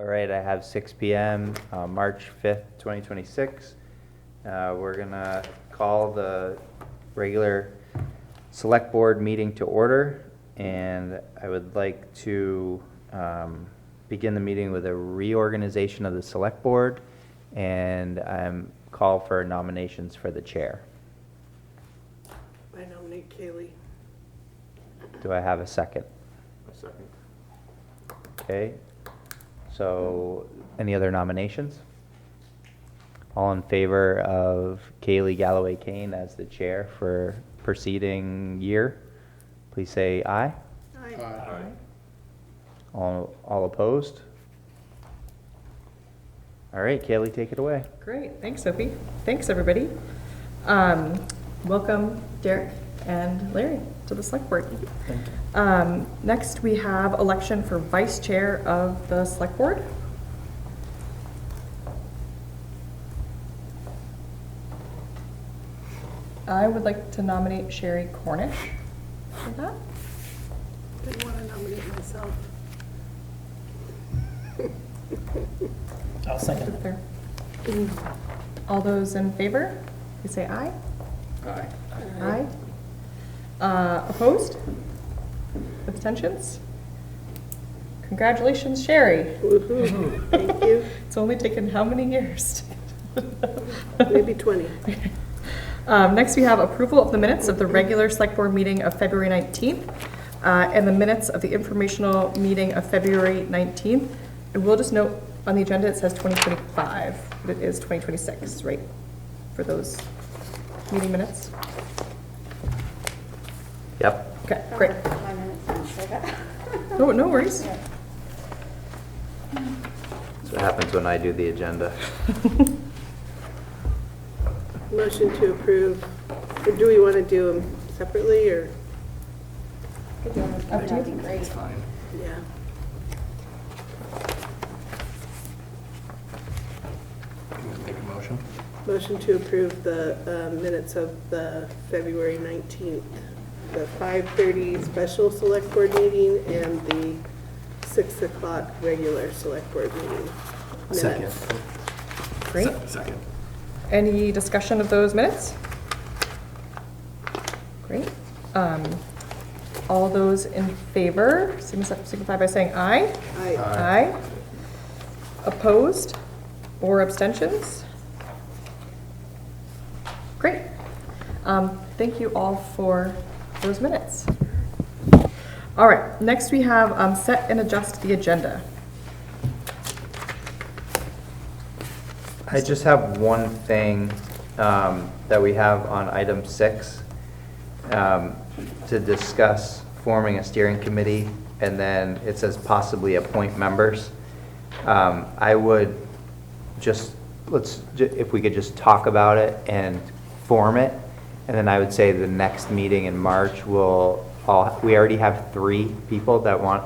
right, I have 6 p.m., March 5th, 2026. We're going to call the regular select board meeting to order, and I would like to begin the meeting with a reorganization of the select board, and call for nominations for the chair. I nominate Kaylee. Do I have a second? A second. Okay, so any other nominations? All in favor of Kaylee Galloway Kane as the chair for preceding year, please say aye. Aye. Aye. All opposed? All right, Kaylee, take it away. Great, thanks, Sophie. Thanks, everybody. Welcome, Derek and Larry, to the select board. Next, we have election for vice chair of the select board. I would like to nominate Sherry Cornish for that. Didn't want to nominate myself. I'll second. Fair. All those in favor, please say aye. Aye. Aye. Opposed? Abstentions? Congratulations, Sherry. Woohoo. Thank you. It's only taken how many years? Maybe 20. Next, we have approval of the minutes of the regular select board meeting of February 19th and the minutes of the informational meeting of February 19th. And we'll just note on the agenda, it says 2025, but it is 2026, right? For those meeting minutes? Yep. Okay, great. No, no worries. That's what happens when I do the agenda. Motion to approve. Or do we want to do them separately or? Up to you. That's fine. Yeah. You want to make a motion? Motion to approve the minutes of the February 19th, the 5:30 special select board meeting and the 6 o'clock regular select board meeting. Second. Minutes. Great. Second. Any discussion of those minutes? Great. All those in favor, signify by saying aye. Aye. Aye. Opposed or abstentions? Great. Thank you all for those minutes. All right, next we have set and adjust the agenda. I just have one thing that we have on item 6 to discuss forming a steering committee, and then it says possibly appoint members. I would just, if we could just talk about it and form it, and then I would say the next meeting in March we already have 3 people that want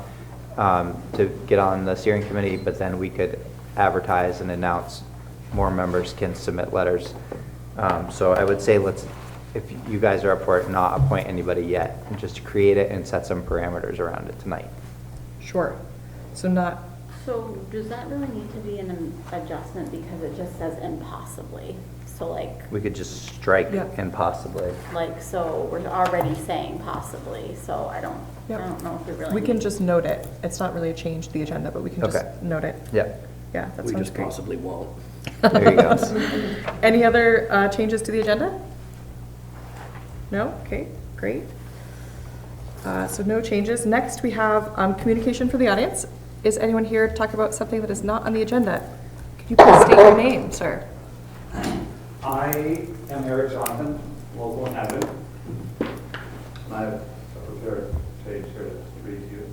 to get on the steering committee, but then we could advertise and announce more members can submit letters. So I would say if you guys are up for it, not appoint anybody yet, and just create it and set some parameters around it tonight. Sure. So not, So does that really need to be an adjustment because it just says impossibly? So We could just strike Yeah. and possibly. so we're already saying possibly, so I don't know if we really. we can need- just note it. It's not really a change to the agenda, but we can just Okay. note it. Yeah, Yeah, that We sounds just great. possibly won't. there you go. Any other changes to the agenda? No? Okay, great. So no changes. Next, we have communication for the audience. Is anyone here to talk about something that is not on the agenda? Could you please state your name, sir? I am Eric Johnson, local inhabitant. And I have a prepared page here to read to you.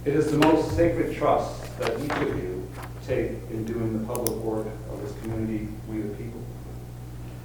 It is the most sacred trust that each of you take in doing the public work of this community, we the people.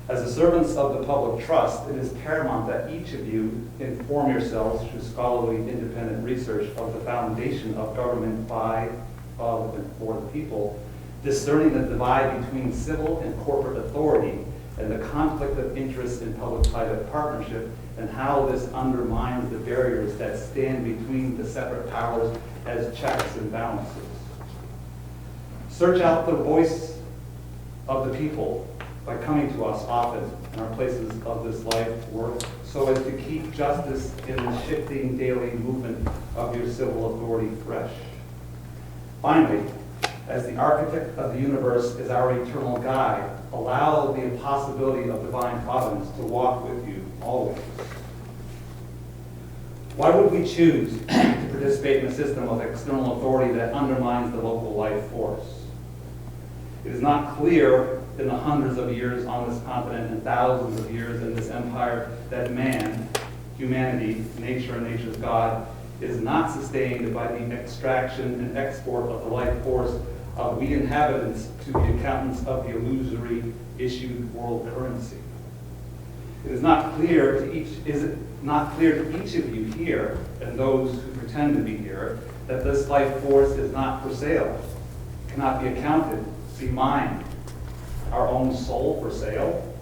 As the servants of the public trust, it is paramount that each of you inform yourselves through scholarly independent research of the foundation of government by, of, and for the people, discerning the divide between civil and corporate authority, and the conflict of interest in public-private partnership, and how this undermines the barriers that stand between the separate powers as checks and balances. Search out the voice of the people by coming to us often in our places of this life work, so as to keep justice in the shifting daily movement of your civil authority fresh. Finally, as the architect of the universe is our eternal guide, allow the possibility of divine providence to walk with you always. Why would we choose to participate in a system of external authority that undermines the local life force? It is not clear in the hundreds of years on this continent and thousands of years in this empire that man, humanity, nature and nature's God, is not sustained by the extraction and export of the life force of we inhabitants to the accountants of the illusory issued world currency. It is not clear to each of you here, and those who pretend to be here, that this life force is not for sale, cannot be accounted, be mined. Our own soul for sale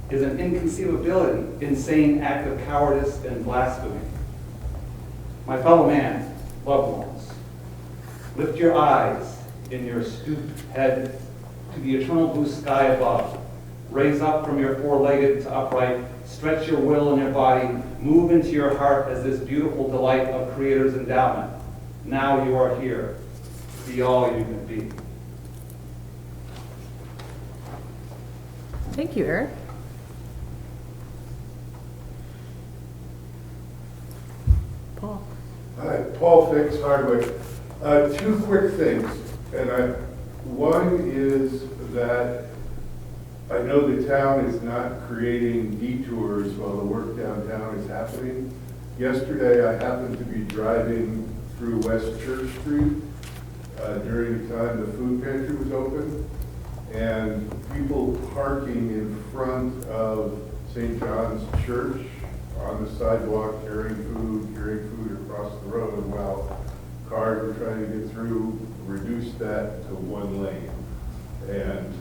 is an inconceivability, insane act of cowardice and blasphemy. My fellow man, loved ones, lift your eyes in your stooped head to the eternal blue sky above. Raise up from your four-legged to upright, stretch your will in your body, move into your heart as this beautiful delight of Creator's endowment. Now you are here. Be all you can be. Thank you, Eric. Paul. Hi, Paul Fix, Hardwick. Two quick things, one is that I know the town is not creating detours while the work downtown is happening. Yesterday, I happened to be driving through West Church Street during the time the food pantry was open, and people parking in front of St. John's Church on the sidewalk carrying food across the road while cars were trying to get through, reduced that to one lane. And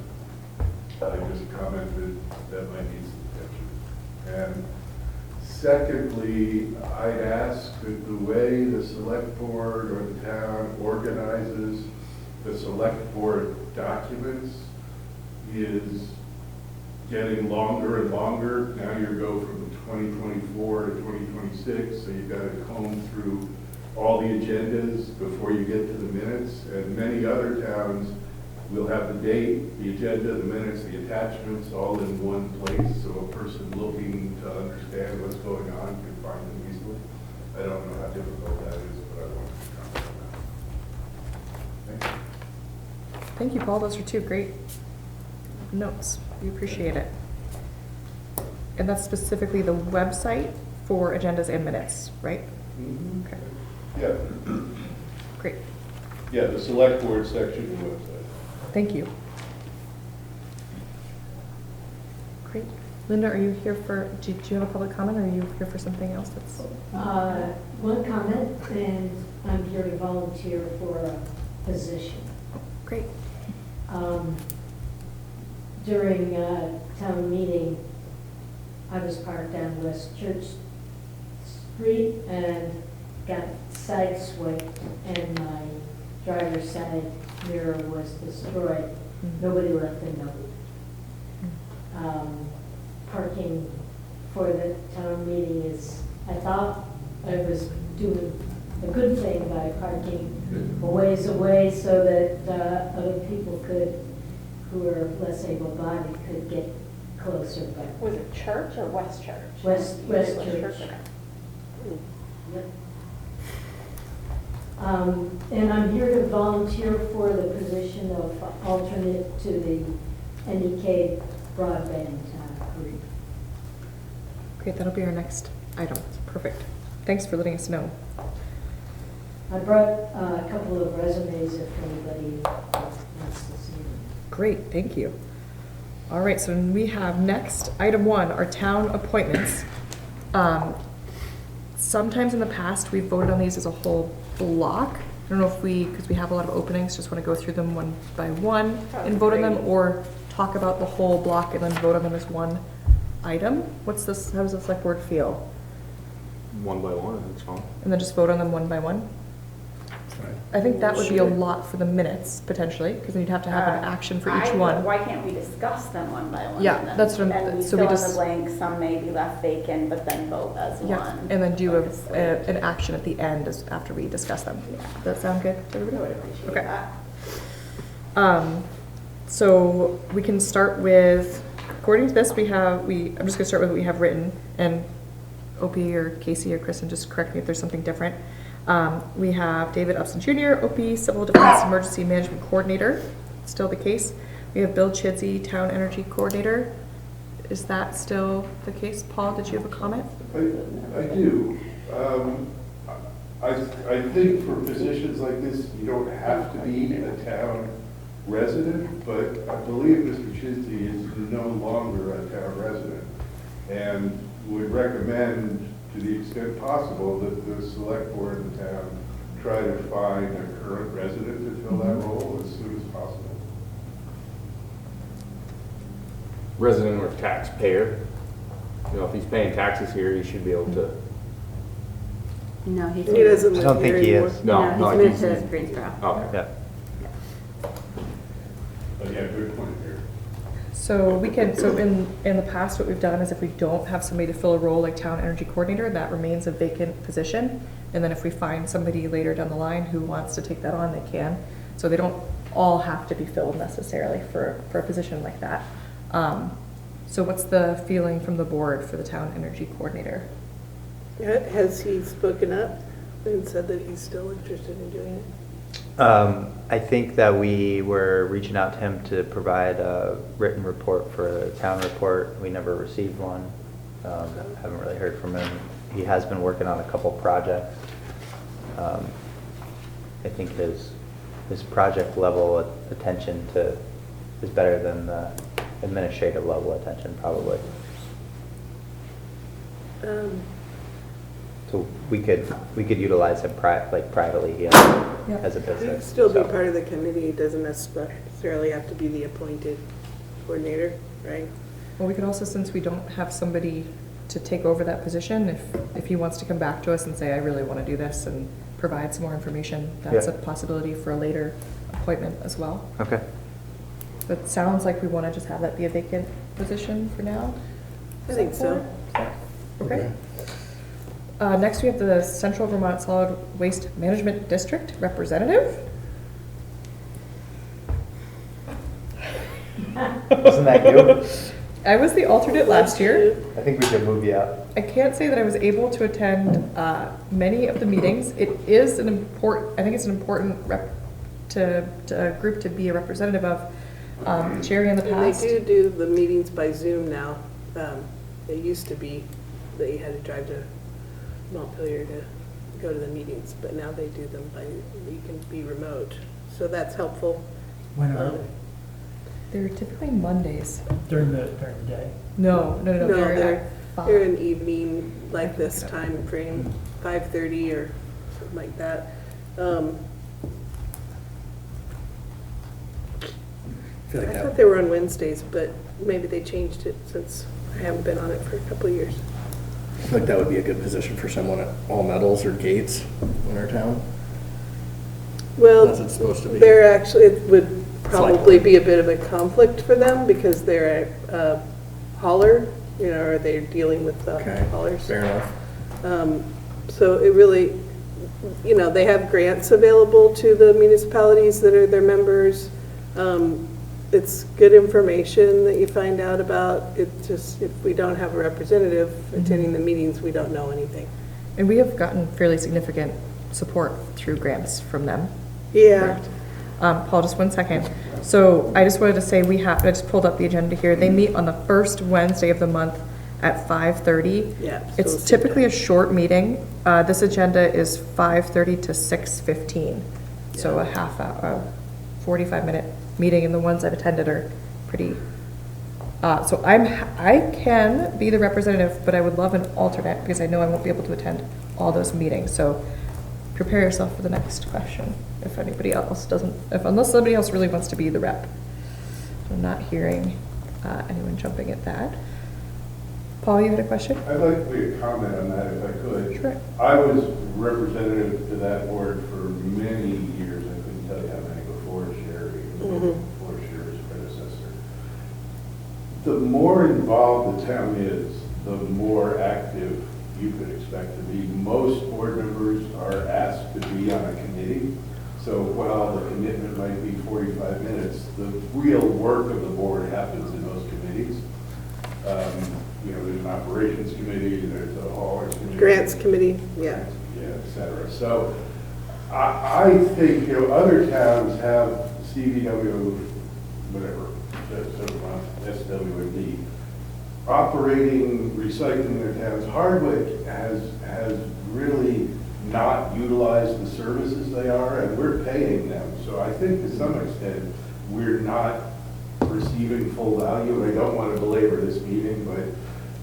I just commented that might need some attention. And secondly, I'd ask that the way the select board or the town organizes the select board documents is getting longer and longer. Now you go from 2024 to 2026, so you've got to comb through all the agendas before you get to the minutes. And many other towns will have the date, the agenda, the minutes, the attachments all in one place, so a person looking to understand what's going on can find them easily. I don't know how difficult that is, but I wanted to comment on that. Thank you. Thank you, Paul. Those are two great notes. We appreciate it. And that's specifically the website for agendas and minutes, right? Mm-hmm. Okay, Yeah. great. Yeah, the select board section of the website. Thank you. Great. Linda, are you here for, do you have a public comment, or are you here for something else that's? One comment, and I'm here to volunteer for a position. Great. During town meeting, I was parked on West Church Street and got sideswiped, and my driver's side mirror was destroyed. Nobody left a note. Parking for the town meeting is, I thought I was doing a good thing by parking a ways away so that other people could, who are less able-bodied, could get closer, but Was it Church or West Church? West Church. Okay. Yep. And I'm here to volunteer for the position of alternate to the NEK broadband group. Great, that'll be our next item. Perfect. Thanks for letting us know. I brought a couple of resumes if anybody wants to see them. Great, thank you. All right, so we have next, item 1, our town appointments. Sometimes in the past, we've voted on these as a whole block. I don't know if we, because we have a lot of openings, just want to go through them one by one and vote on them, or talk about the whole block and then vote on them as one item? What's this, how does the select board feel? One by one, it's fine. And then just vote on them one by one? I think that would be a lot for the minutes, potentially, because then you'd have to have an action for each one. Why can't we discuss them one by one? Yeah, and then- that's what I'm- And we so we fill in just- the blank, some may be left vacant, but then vote as Yeah, one. and then do like a slate. an action at the end after we discuss them. Yeah. Does that sound good to I would everybody? appreciate Okay. that. So we can start with, according to this, I'm just gonna start with what we have written, and OP or Casey or Kristen, just correct me if there's something different. We have David Upson Jr., OP, Civil Defense Emergency Management Coordinator, still the case. We have Bill Chidsey, Town Energy Coordinator. Is that still the case? Paul, did you have a comment? I do. I think for positions like this, you don't have to be a town resident, but I believe Mr. Chidsey is no longer a town resident, and would recommend, to the extent possible, that the select board of the town try to find a current resident to fill that role as soon as possible. Resident or taxpayer, you know, if he's paying taxes here, he should be able to. No, he's. He doesn't I live don't think here he anymore. is. No, he's moved to Greensboro. Okay. Yeah. But yeah, good point here. So we can, so in the past, what we've done is if we don't have somebody to fill a role like Town Energy Coordinator, that remains a vacant position. And then if we find somebody later down the line who wants to take that on, they can. So they don't all have to be filled necessarily for a position like that. So what's the feeling from the board for the Town Energy Coordinator? Has he spoken up and said that he's still interested in doing it? I think that we were reaching out to him to provide a written report for a town report. We never received one. Haven't really heard from him. He has been working on a couple projects. I think his project level attention is better than the administrative level attention, probably. So we could utilize him privately as a He'd business. still be so. part of the committee, he doesn't necessarily have to be the appointed coordinator, right? Well, we could also, since we don't have somebody to take over that position, if he wants to come back to us and say, I really want to do this and provide some more information, that's Yeah. a possibility for a later appointment as well. Okay. So it sounds like we want to just have that be a vacant position for now. I think so. Okay. Next, we have the Central Vermont Solid Waste Management District Representative. Wasn't that you? I was the alternate last year. I think we should move you out. I can't say that I was able to attend many of the meetings. It is an important, I think it's an important group to be a representative of. Jerry in the And they past. do the meetings by Zoom now. It used to be that you had to drive to Montpelier to go to the meetings, but now they do them you can be remote. So that's helpful. When are They're typically Mondays. during the day? No, No, they're they're at 5. an evening like this time frame, 5:30 or something like that. I thought they were on Wednesdays, but maybe they changed it since I haven't been on it for a couple of years. I feel like that would be a good position for someone at All Metals or Gates in our town. Well, As it's supposed to be. they're actually, it would probably be a bit of a conflict for them because they're a hauler, or they're dealing with the Okay, haulers. fair enough. So it really, they have grants available to the municipalities that are their members. It's good information that you find out about. It's just, if we don't have a representative attending the meetings, we don't know anything. And we have gotten fairly significant support through grants from them. Yeah. Correct. Paul, just 1 second. So I just wanted to say I just pulled up the agenda here. They meet on the first Wednesday of the month at 5:30. Yeah. so It's it's- typically a short meeting. This agenda is 5:30 to 6:15. So a half hour, 45-minute meeting, and the ones I've attended are pretty, so I can be the representative, but I would love an alternate because I know I won't be able to attend all those meetings. So prepare yourself for the next question if anybody else doesn't, unless somebody else really wants to be the rep. I'm not hearing anyone jumping at that. Paul, you had a question? I'd like to make a comment on that if I could. Sure. I was representative to that board for many years. I couldn't tell you how many before Sherry, before Sherry's predecessor. The more involved the town is, the more active you could expect to be. Most board members are asked to be on a committee. So while the commitment might be 45 minutes, the real work of the board happens in those committees. There's an operations committee, there's a haulers committee. Grants committee, yeah. Yeah, et cetera. So I think, other towns have CVW, whatever, SWD, operating, recycling their towns. Hardwick has really not utilized the services they are, and we're paying them. So I think to some extent, we're not receiving full value. I don't want to belabor this meeting, but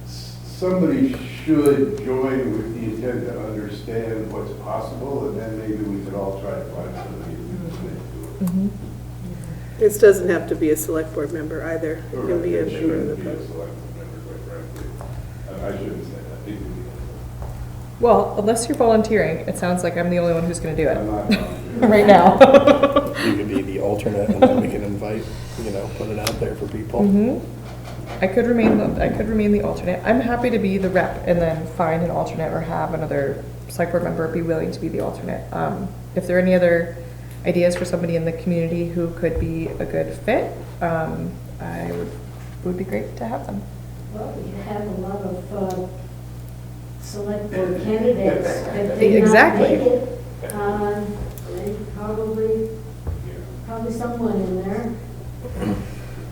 somebody should join with the intent to understand what's possible, and then maybe we could all try to find somebody who can do it. This doesn't have to be a select board member either. It can be a It member of the shouldn't be a public. select member, quite frankly. I shouldn't say that. It could be. Well, unless you're volunteering, it sounds like I'm the only one who's going to do I'm it not volunteering. right now. You could be the alternate, and then we can invite, put it out there for people. I could remain the alternate. I'm happy to be the rep and then find an alternate or have another select board member be willing to be the alternate. If there are any other ideas for somebody in the community who could be a good fit, it would be great to have them. Well, we have a lot of select board candidates that did not Exactly. make it. And probably someone in there.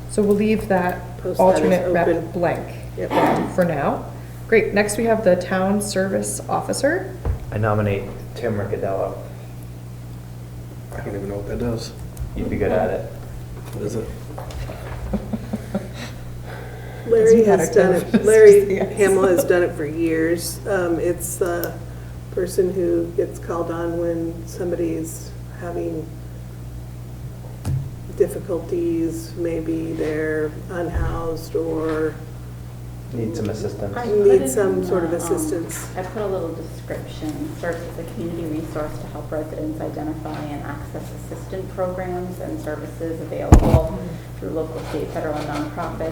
So we'll leave that Post that as alternate open. rep blank Yep. for now. Great, next we have the town service officer. I nominate Tim Riccadello. I don't even know what that does. You'd be good at it. What is it? Larry You had has a done good- it, Larry Yes. Hamill has done it for years. It's the person who gets called on when somebody's having difficulties, maybe they're unhoused or Need some assistance. I need put some in sort of the, assistance. I put a little description, serves as a community resource to help residents identify and access assistance programs and services available through local, state, federal, and nonprofit.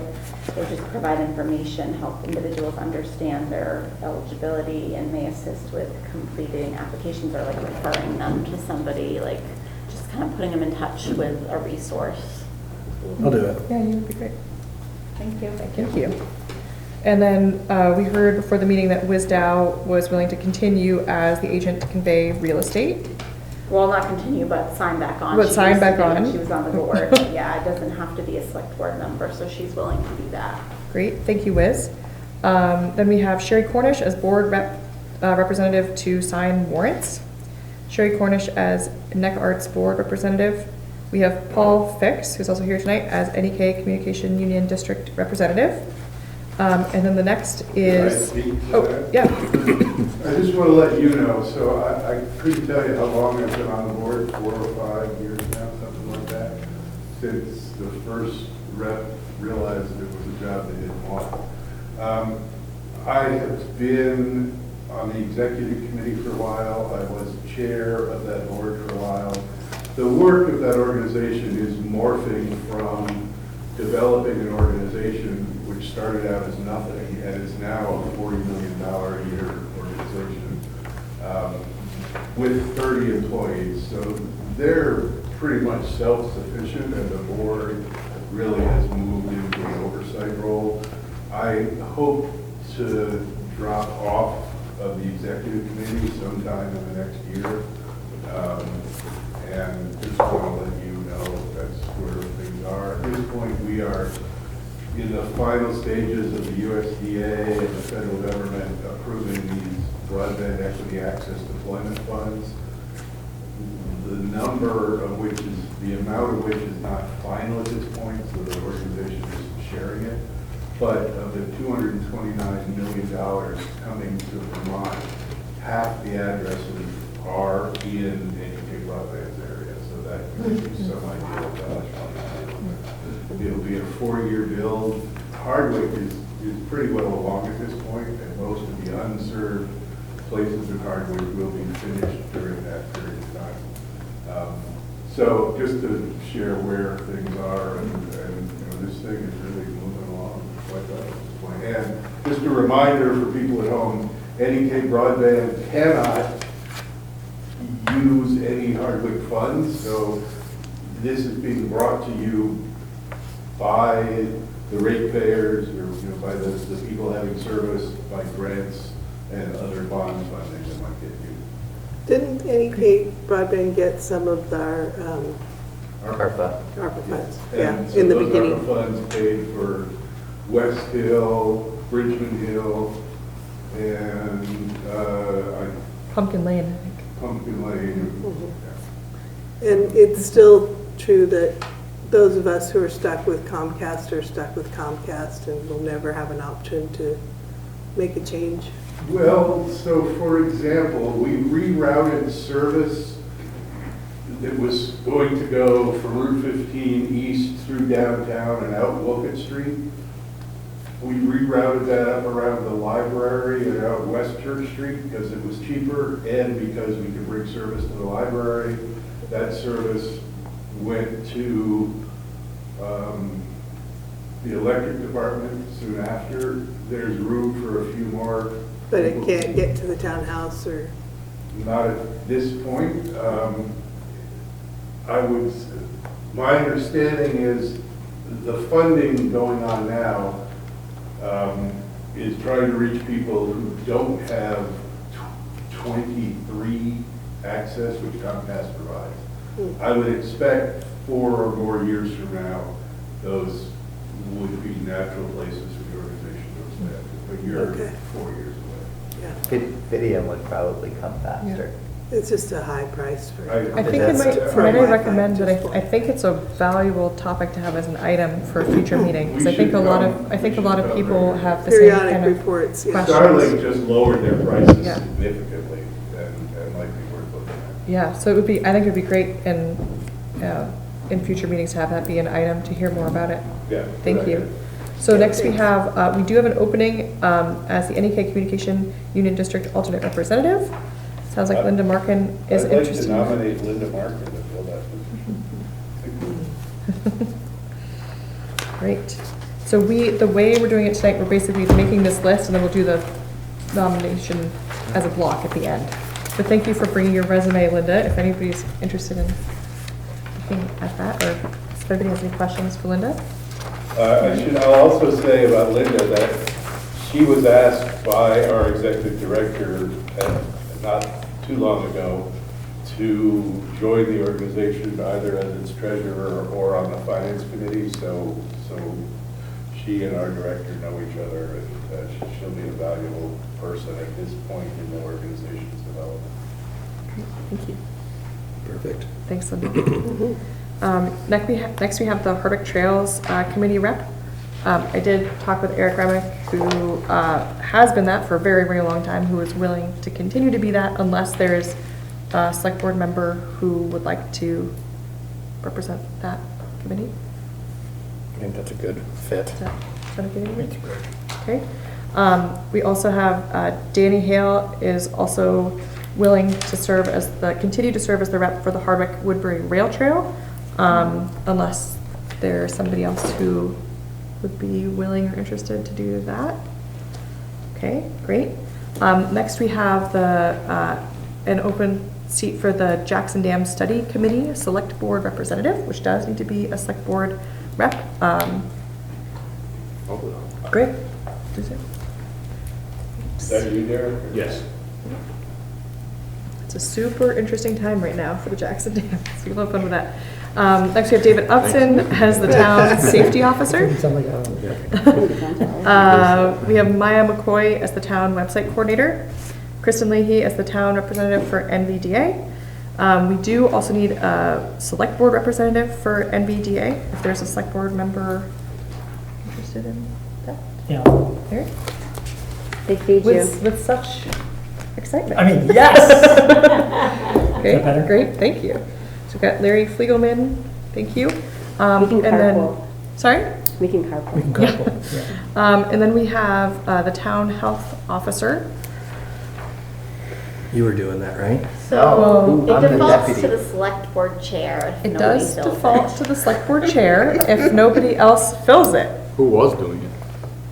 They just provide information, help individuals understand their eligibility, and may assist with completing applications or like referring them to somebody, like just kind of putting them in touch with a resource. I'll do it. Yeah, you would be great. Thank you. Thank you. And then we heard before the meeting that WisDow was willing to continue as the agent to convey real estate. Well, not continue, but sign back on. But She sign used to back be when on. She was on the board. Yeah, it doesn't have to be a select board member, so she's willing to do that. Great, thank you, Wiz. Then we have Sherry Cornish as board representative to sign warrants. Sherry Cornish as NEC Arts Board representative. We have Paul Fix, who's also here tonight, as NEK Communication Union District representative. And then the next is, Can I speak to oh, that? yeah. I just want to let you know, so I couldn't tell you how long I've been on the board, 4 or 5 years now, something like that, since the first rep realized it was a job they didn't want. I have been on the executive committee for a while. I was chair of that board for a while. The work of that organization is morphing from developing an organization which started out as nothing and is now a $40 million a year organization with 30 employees. So they're pretty much self-sufficient, and the board really has moved into an oversight role. I hope to drop off of the executive committee sometime in the next year. And just want to let you know that's where things are. At this point, we are in the final stages of the USDA and the federal government approving these broadband equity access deployment funds. The number of which is, the amount of which is not final at this point, so the organization is sharing it. But of the $229 million coming to Vermont, half the addresses are in any broadband area, so that gives you some idea of how much money. It'll be a 4-year build. Hardwick is pretty well along at this point, and most of the unserved places in Hardwick will be finished during that period of time. So just to share where things are, and this thing is really moving along quite well at this point. And just a reminder for people at home, NEK Broadband cannot use any Hardwick funds, so this is being brought to you by the ratepayers, or by the people having service, by grants and other bond funding that might get used. Didn't NEK Broadband get some of our ARPA. ARPA funds? And Yeah, so in the those beginning. ARPA funds paid for West Hill, Bridgman Hill, and Pumpkin Lane, I think. Pumpkin Lane. Mhm. And it's still true that those of us who are stuck with Comcast are stuck with Comcast and will never have an option to make a change. Well, so for example, we rerouted service that was going to go from Route 15 east through downtown and out Wolcott Street. We rerouted that up around the library and out West Church Street because it was cheaper and because we could bring service to the library. That service went to the electric department soon after. There's room for a few more. But it can't get to the townhouse or, Not at this point. My understanding is the funding going on now is trying to reach people who don't have 23 access, which Comcast provides. I would expect 4 or more years from now, those would be natural places for the organization to expand. But you're Okay. 4 years away. yeah, Fidium would probably come faster. it's just a high price for. I I think it That's might, for might I Wi-Fi, recommend that just I think it's a valuable topic to have as an item for a future meeting. Because I We think a should lot come- of, I think a we lot should of come people there. have the same Periodic kind of reports, yeah. questions. Starlink just lowered their prices Yeah. significantly and might be worth looking at. Yeah, so it would be, I think it would be great in future meetings to have that be an item to hear more about it. Yeah. Thank good you. idea. So next we have, we do have an opening as the NEK Communication Union District Alternate Representative. Sounds like Linda Markin is interested. I'd like to nominate Linda Markin to fill that position. Great. So the way we're doing it tonight, we're basically making this list and then we'll do the nomination as a block at the end. But thank you for bringing your resume, Linda, if anybody's interested in looking at that, or if anybody has any questions for Linda. I'll also say about Linda that she was asked by our executive director not too long ago to join the organization either as its treasurer or on the finance committee. So she and our director know each other, and she'll be a valuable person at this point in the organization's development. Thank you. Perfect. Thanks, Linda. Next we have the Hardwick Trails Committee rep. I did talk with Eric Remick, who has been that for a very, very long time, who is willing to continue to be that unless there's a select board member who would like to represent that committee. I think that's a good fit. Is that okay with you? Okay. We also have Danny Hale is also willing to continue to serve as the rep for the Hardwick Woodbury Rail Trail, unless there's somebody else who would be willing or interested to do that. Okay, great. Next we have an open seat for the Jackson Dam Study Committee Select Board Representative, which does need to be a Select Board rep. Great. Is that you, Derek? Yes. It's a super interesting time right now for the Jackson Dam, so we'll have fun with that. Next we have David Upson as the town safety officer. Sound like, We have Maya McCoy as the town website coordinator, Kristen Leahy as the town representative for NVDA. We do also need a select board representative for NVDA, if there's a select board member interested in that. yeah. Eric? They feed With such excitement. I mean, yes! Okay, Is that better? great, thank you. So we've got Larry Fliegelman, thank you. We can And then carpool. Sorry? We can carpool. We can carpool. Yeah. And then we have the town health officer. You were doing that, right? So Oh, I'm it the defaults deputy. to the select board chair if It nobody does fills default it. to the select board chair if nobody else fills it. Who was doing it?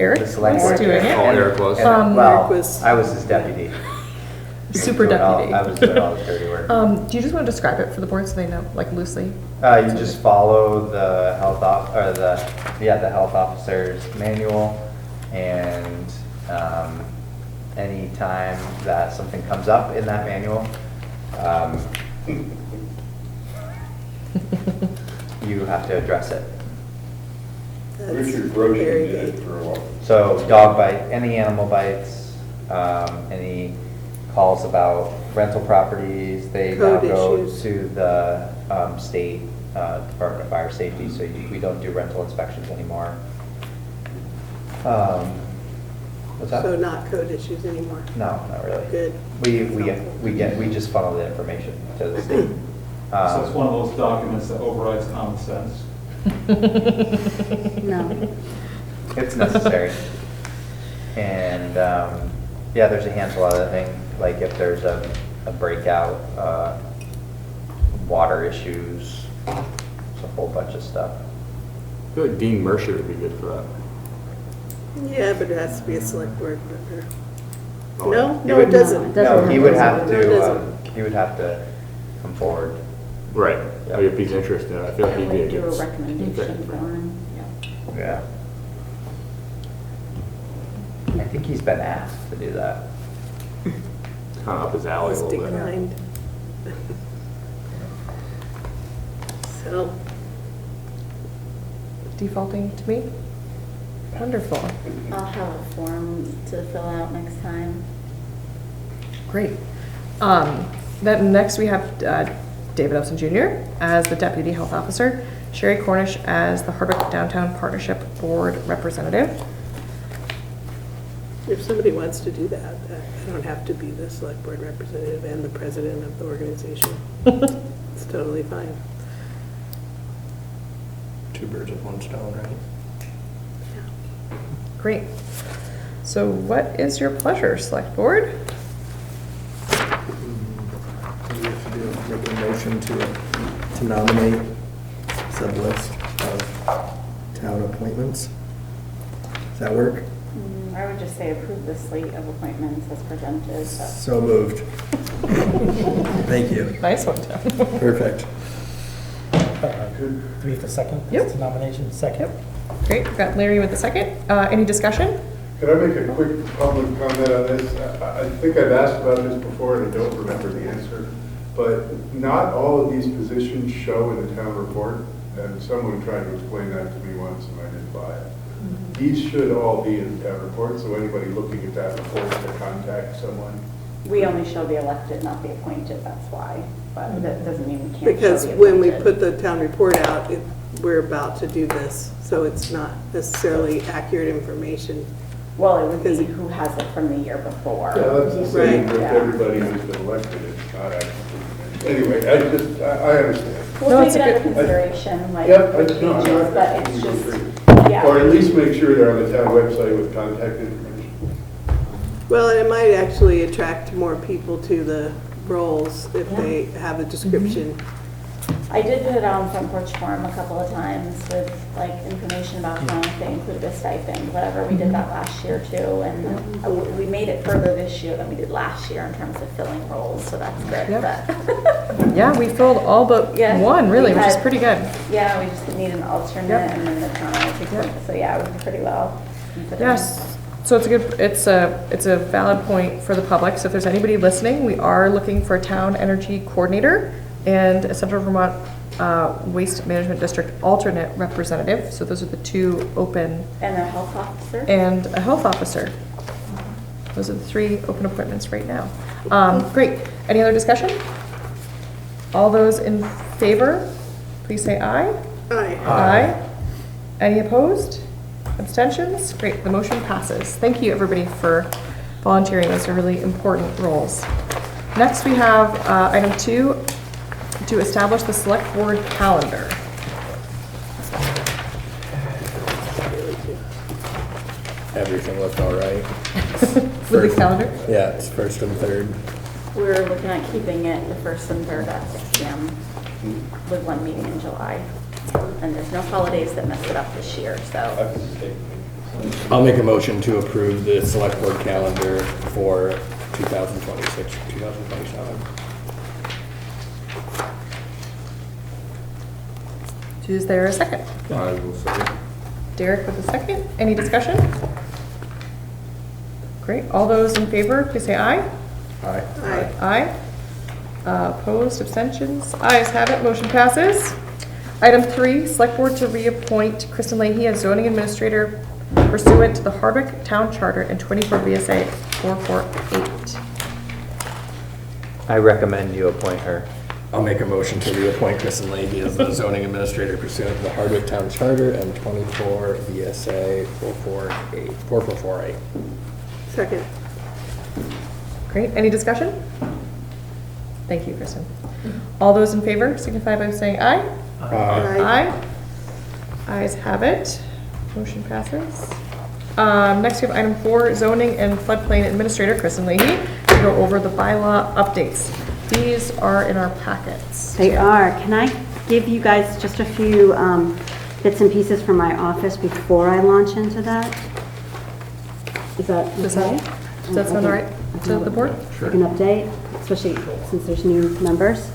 Eric The select was board doing chair. Oh, it. Eric was. And, well, Eric was- I was his deputy. Super Doing all- deputy. I was doing all the dirty work. Do you just want to describe it for the board so they know, like loosely? You just follow the the health officer's manual, and anytime that something comes up in that manual, you have to address it. That's Richard very Groschen did good. it for a while. So dog bite, any animal bites, any calls about rental properties, they now Code go issues. to the state Department of Fire Safety, so we don't do rental inspections anymore. What's that? So not code issues anymore. No, not really. Good. We just funnel the information to the state. So it's one of those documents that overrides common sense. No. It's necessary. And, yeah, there's a handful of other things, like if there's a breakout, water issues, it's a whole bunch of stuff. I feel like Dean Mercer would be good for that. Yeah, but it has to be a select board member. Oh, No, He no, would- it doesn't. No, he would have No, it to, doesn't. he would have to come forward. Right. Yeah. If he's interested, I feel like I he'd be a would do good a fit recommendation for him. Yeah. I think he's been asked to do that. Kind of up his alley a He's little bit. declined. So, Defaulting to me? Wonderful. I'll have a form to fill out next time. Great. Then next we have David Upson Jr. as the Deputy Health Officer, Sherry Cornish as the Hardwick Downtown Partnership Board Representative. if somebody wants to do that, I don't have to be the select board representative and the president of the organization. It's totally fine. Two birds with one stone, right? Great. So what is your pleasure, Select Board? We have to make a motion to nominate said list of town appointments. Does that work? I would just say approve the slate of appointments as presented. So moved. Thank you. Nice one, Tim. Perfect. Do we have to second? Yep. It's a nomination second? Great, we've got Larry with the second. Any discussion? Could I make a quick public comment on this? I think I've asked about this before and I don't remember the answer, but not all of these positions show in the town report, and someone tried to explain that to me once and I didn't buy it. These should all be in the town report, so anybody looking at that report should contact someone. We only show the elected, not the appointed, that's why. But that doesn't mean we can't show the Because appointed. when we put the town report out, we're about to do this, so it's not necessarily accurate information. Well, it would Is be it- who has it from the year before. Yeah, that's the same Right. with Yeah. everybody who's been elected, it's not actually. Anyway, I understand. We'll No, take it's it a under good- consideration, like, Yep, the no, I'm changes, not- but it's just, Or yeah. at least make sure they're on the town website with contact information. Well, and it might actually attract more people to the roles if they have a description. I did put it on Front Porch Forum a couple of times with like information about town, if they included a stipend, whatever. We did that last year too, and we made it further this year than we did last year in terms of filling roles, so that's good. Yep. But Yeah, we filled all but Yeah, one, really, we which is had- pretty good. yeah, we just need an alternate Yep. and then the town alternate. So yeah, we did pretty well. Yes, so it's a valid point for the public. So if there's anybody listening, we are looking for a town energy coordinator and a Central Vermont Waste Management District alternate representative. So those are the two open, And a health officer. and a health officer. Those are the three open appointments right now. Great. Any other discussion? All those in favor, please say aye. Aye. Aye. Any opposed? Abstentions? Great, the motion passes. Thank you, everybody, for volunteering. Those are really important roles. Next, we have item 2, to establish the select board calendar. everything looked all right. With the calendar? Yeah, it's first and third. We're looking at keeping it the first and third at 6 p.m. with one meeting in July. And there's no holidays that mess it up this year, so. I'll make a motion to approve the select board calendar for 2026, 2027. Is there a second? I will say. Derek with a second. Any discussion? Great. All those in favor, please say aye. Aye. Aye. Aye. Opposed, abstentions? Ayes have it, motion passes. Item 3, Select Board to reappoint Kristen Leahy as zoning administrator pursuant to the Hardwick Town Charter and 24 VSA 448. I recommend you appoint her. I'll make a motion to reappoint Kristen Leahy as the zoning administrator pursuant to the Hardwick Town Charter and 24 VSA 4448. Second. Great, any discussion? Thank you, Kristen. All those in favor signify by saying aye. Aye. Ayes have it. Motion passes. Next, we have item 4, zoning and floodplain administrator Kristen Leahy to go over the bylaw updates. These are in our packets. They are. Can I give you guys just a few bits and pieces from my office before I launch into that? Is that okay? Does that sound all right to the board? Like an update, especially since there's new members.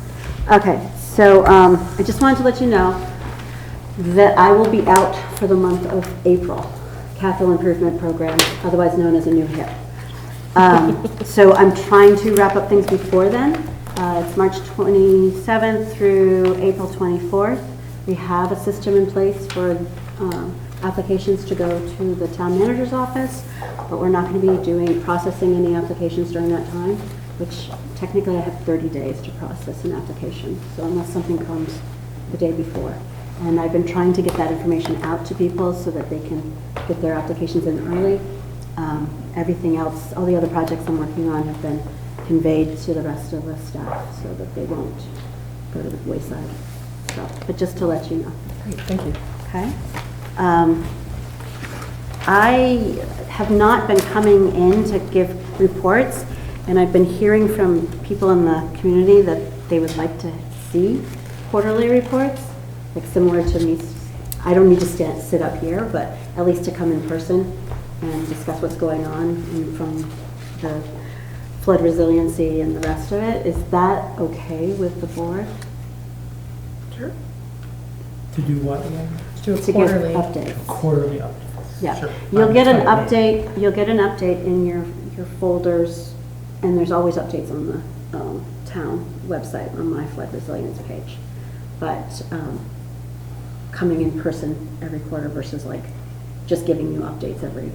Okay, so I just wanted to let you know that I will be out for the month of April, Capital Improvement Program, otherwise known as a new HIP. So I'm trying to wrap up things before then. It's March 27th through April 24th. We have a system in place for applications to go to the town manager's office, but we're not going to be processing any applications during that time, which technically I have 30 days to process an application, so unless something comes the day before. And I've been trying to get that information out to people so that they can get their applications in early. Everything else, all the other projects I'm working on have been conveyed to the rest of the staff so that they won't go to the wayside. So, but just to let you know. Great, thank you. Okay. I have not been coming in to give reports, and I've been hearing from people in the community that they would like to see quarterly reports, like similar to me. I don't need to sit up here, but at least to come in person and discuss what's going on and from the flood resiliency and the rest of it. Is that okay with the board? Sure. To do what again? Do a To give quarterly. updates. Quarterly updates. Yeah, Sure. you'll get an Fine. update, you'll get an update in your folders, and there's always updates on the town website, on my flood resilience page. But coming in person every quarter versus like just giving you updates every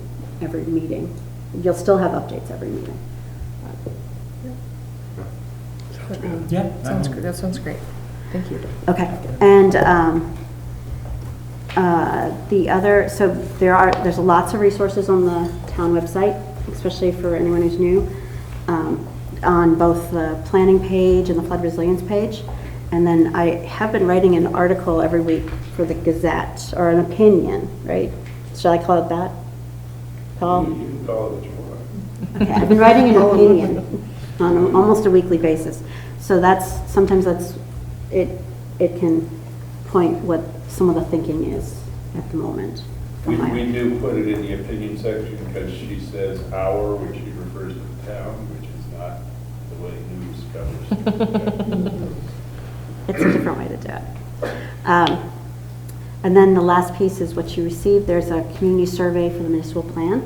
meeting. You'll still have updates every meeting. Yeah. Sounds good, that sounds great. Thank you. Okay, and the other, so there's lots of resources on the town website, especially for anyone who's new, on both the planning page and the flood resilience page. And then I have been writing an article every week for the Gazette, or an opinion, right? Shall I call it that? Paul? You can call it what you want. Okay, I've been writing an opinion on almost a weekly basis. So sometimes it can point what some of the thinking is at the moment. We do put it in the opinion section because she says our, which she refers to the town, which is not the way news covers. It's a different way to do it. And then the last piece is what you received. There's a community survey for the municipal plan,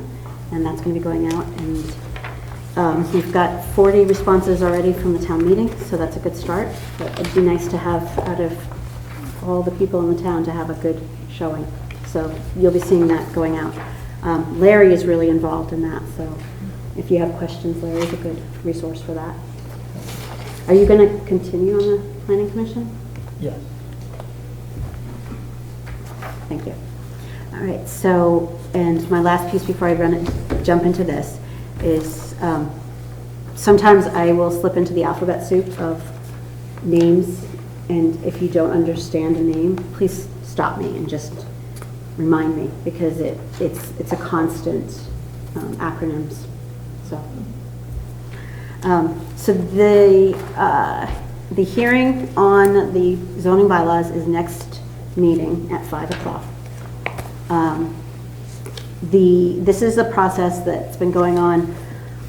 and that's going to be going out. And we've got 40 responses already from the town meeting, so that's a good start. But it'd be nice to have, out of all the people in the town, to have a good showing. So you'll be seeing that going out. Larry is really involved in that, so if you have questions, Larry's a good resource for that. Are you going to continue on the planning commission? Yes. Thank you. All right, so, and my last piece before I jump into this is sometimes I will slip into the alphabet soup of names, and if you don't understand a name, please stop me and just remind me, because it's a constant acronyms, so. So the hearing on the zoning bylaws is next meeting at 5 o'clock. This is a process that's been going on.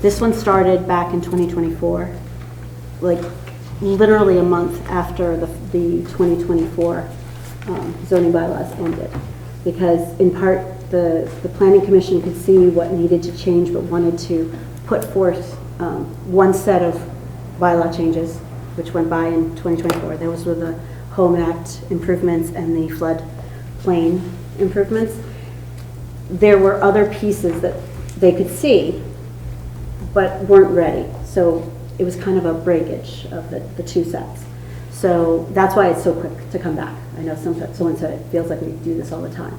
This one started back in 2024, like literally a month after the 2024 zoning bylaws ended. Because in part, the Planning Commission could see what needed to change, but wanted to put forth one set of bylaw changes, which went by in 2024. Those were the Home Act improvements and the floodplain improvements. There were other pieces that they could see, but weren't ready. So it was kind of a breakage of the two sets. So that's why it's so quick to come back. I know someone said it feels like we do this all the time.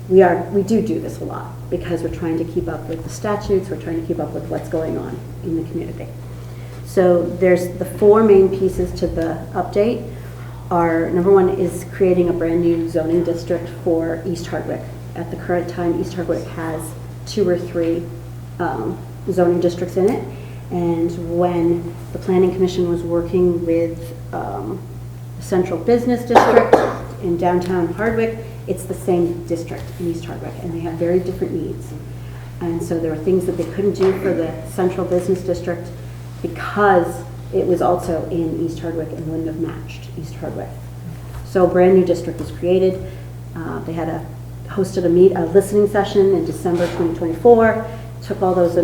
We do this a lot because we're trying to keep up with the statutes, we're trying to keep up with what's going on in the community. So there's the four main pieces to the update. Our number one is creating a brand new zoning district for East Hardwick. At the current time, East Hardwick has 2 or 3 zoning districts in it. And when the Planning Commission was working with Central Business District in downtown Hardwick, it's the same district in East Hardwick, and they have very different needs. And so there were things that they couldn't do for the Central Business District because it was also in East Hardwick and wouldn't have matched East Hardwick. So a brand new district was created. They had hosted a listening session in December 2024, took all those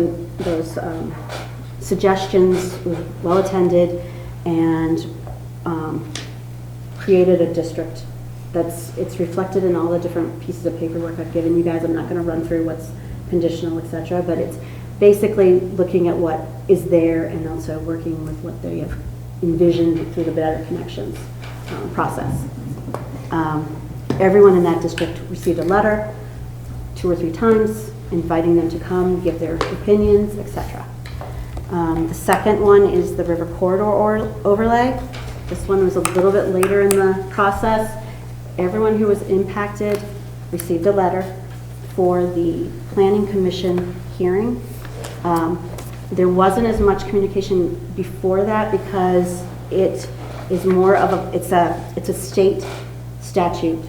suggestions, was well attended, and created a district it's reflected in all the different pieces of paperwork I've given you guys. I'm not going to run through what's conditional, etc., but it's basically looking at what is there and also working with what they have envisioned through the Better Connections process. Everyone in that district received a letter 2 or 3 times inviting them to come, give their opinions, etc. The second one is the River Corridor overlay. This one was a little bit later in the process. Everyone who was impacted received a letter for the Planning Commission hearing. There wasn't as much communication before that because it is more of it's a state statute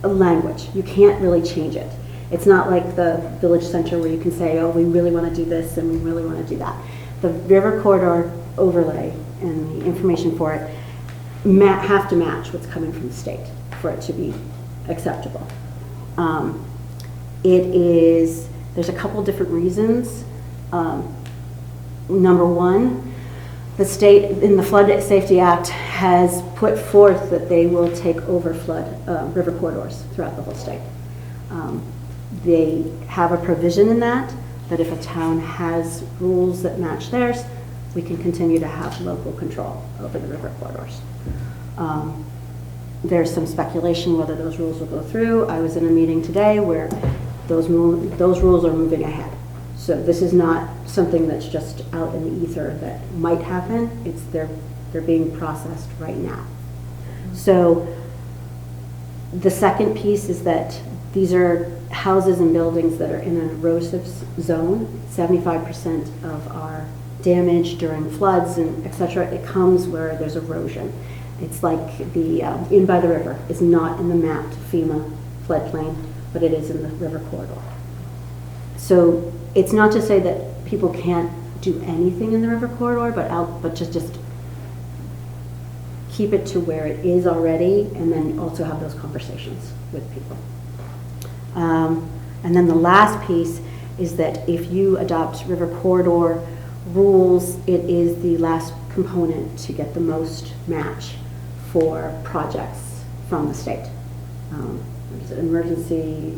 language. You can't really change it. It's not like the village center where you can say, oh, we really want to do this and we really want to do that. The River Corridor overlay and the information for it have to match what's coming from the state for it to be acceptable. There's a couple different reasons. Number one, the state in the Flood Safety Act has put forth that they will take over river corridors throughout the whole state. They have a provision in that if a town has rules that match theirs, we can continue to have local control over the river corridors. There's some speculation whether those rules will go through. I was in a meeting today where those rules are moving ahead. So this is not something that's just out in the ether that might happen. They're being processed right now. So the second piece is that these are houses and buildings that are in an erosive zone. 75% of our damage during floods and et cetera, it comes where there's erosion. It's like the Inn by the River is not in the mapped FEMA floodplain, but it is in the river corridor. So it's not to say that people can't do anything in the river corridor, but just keep it to where it is already, and then also have those conversations with people. And then the last piece is that if you adopt river corridor rules, it is the last component to get the most match for projects from the state. Emergency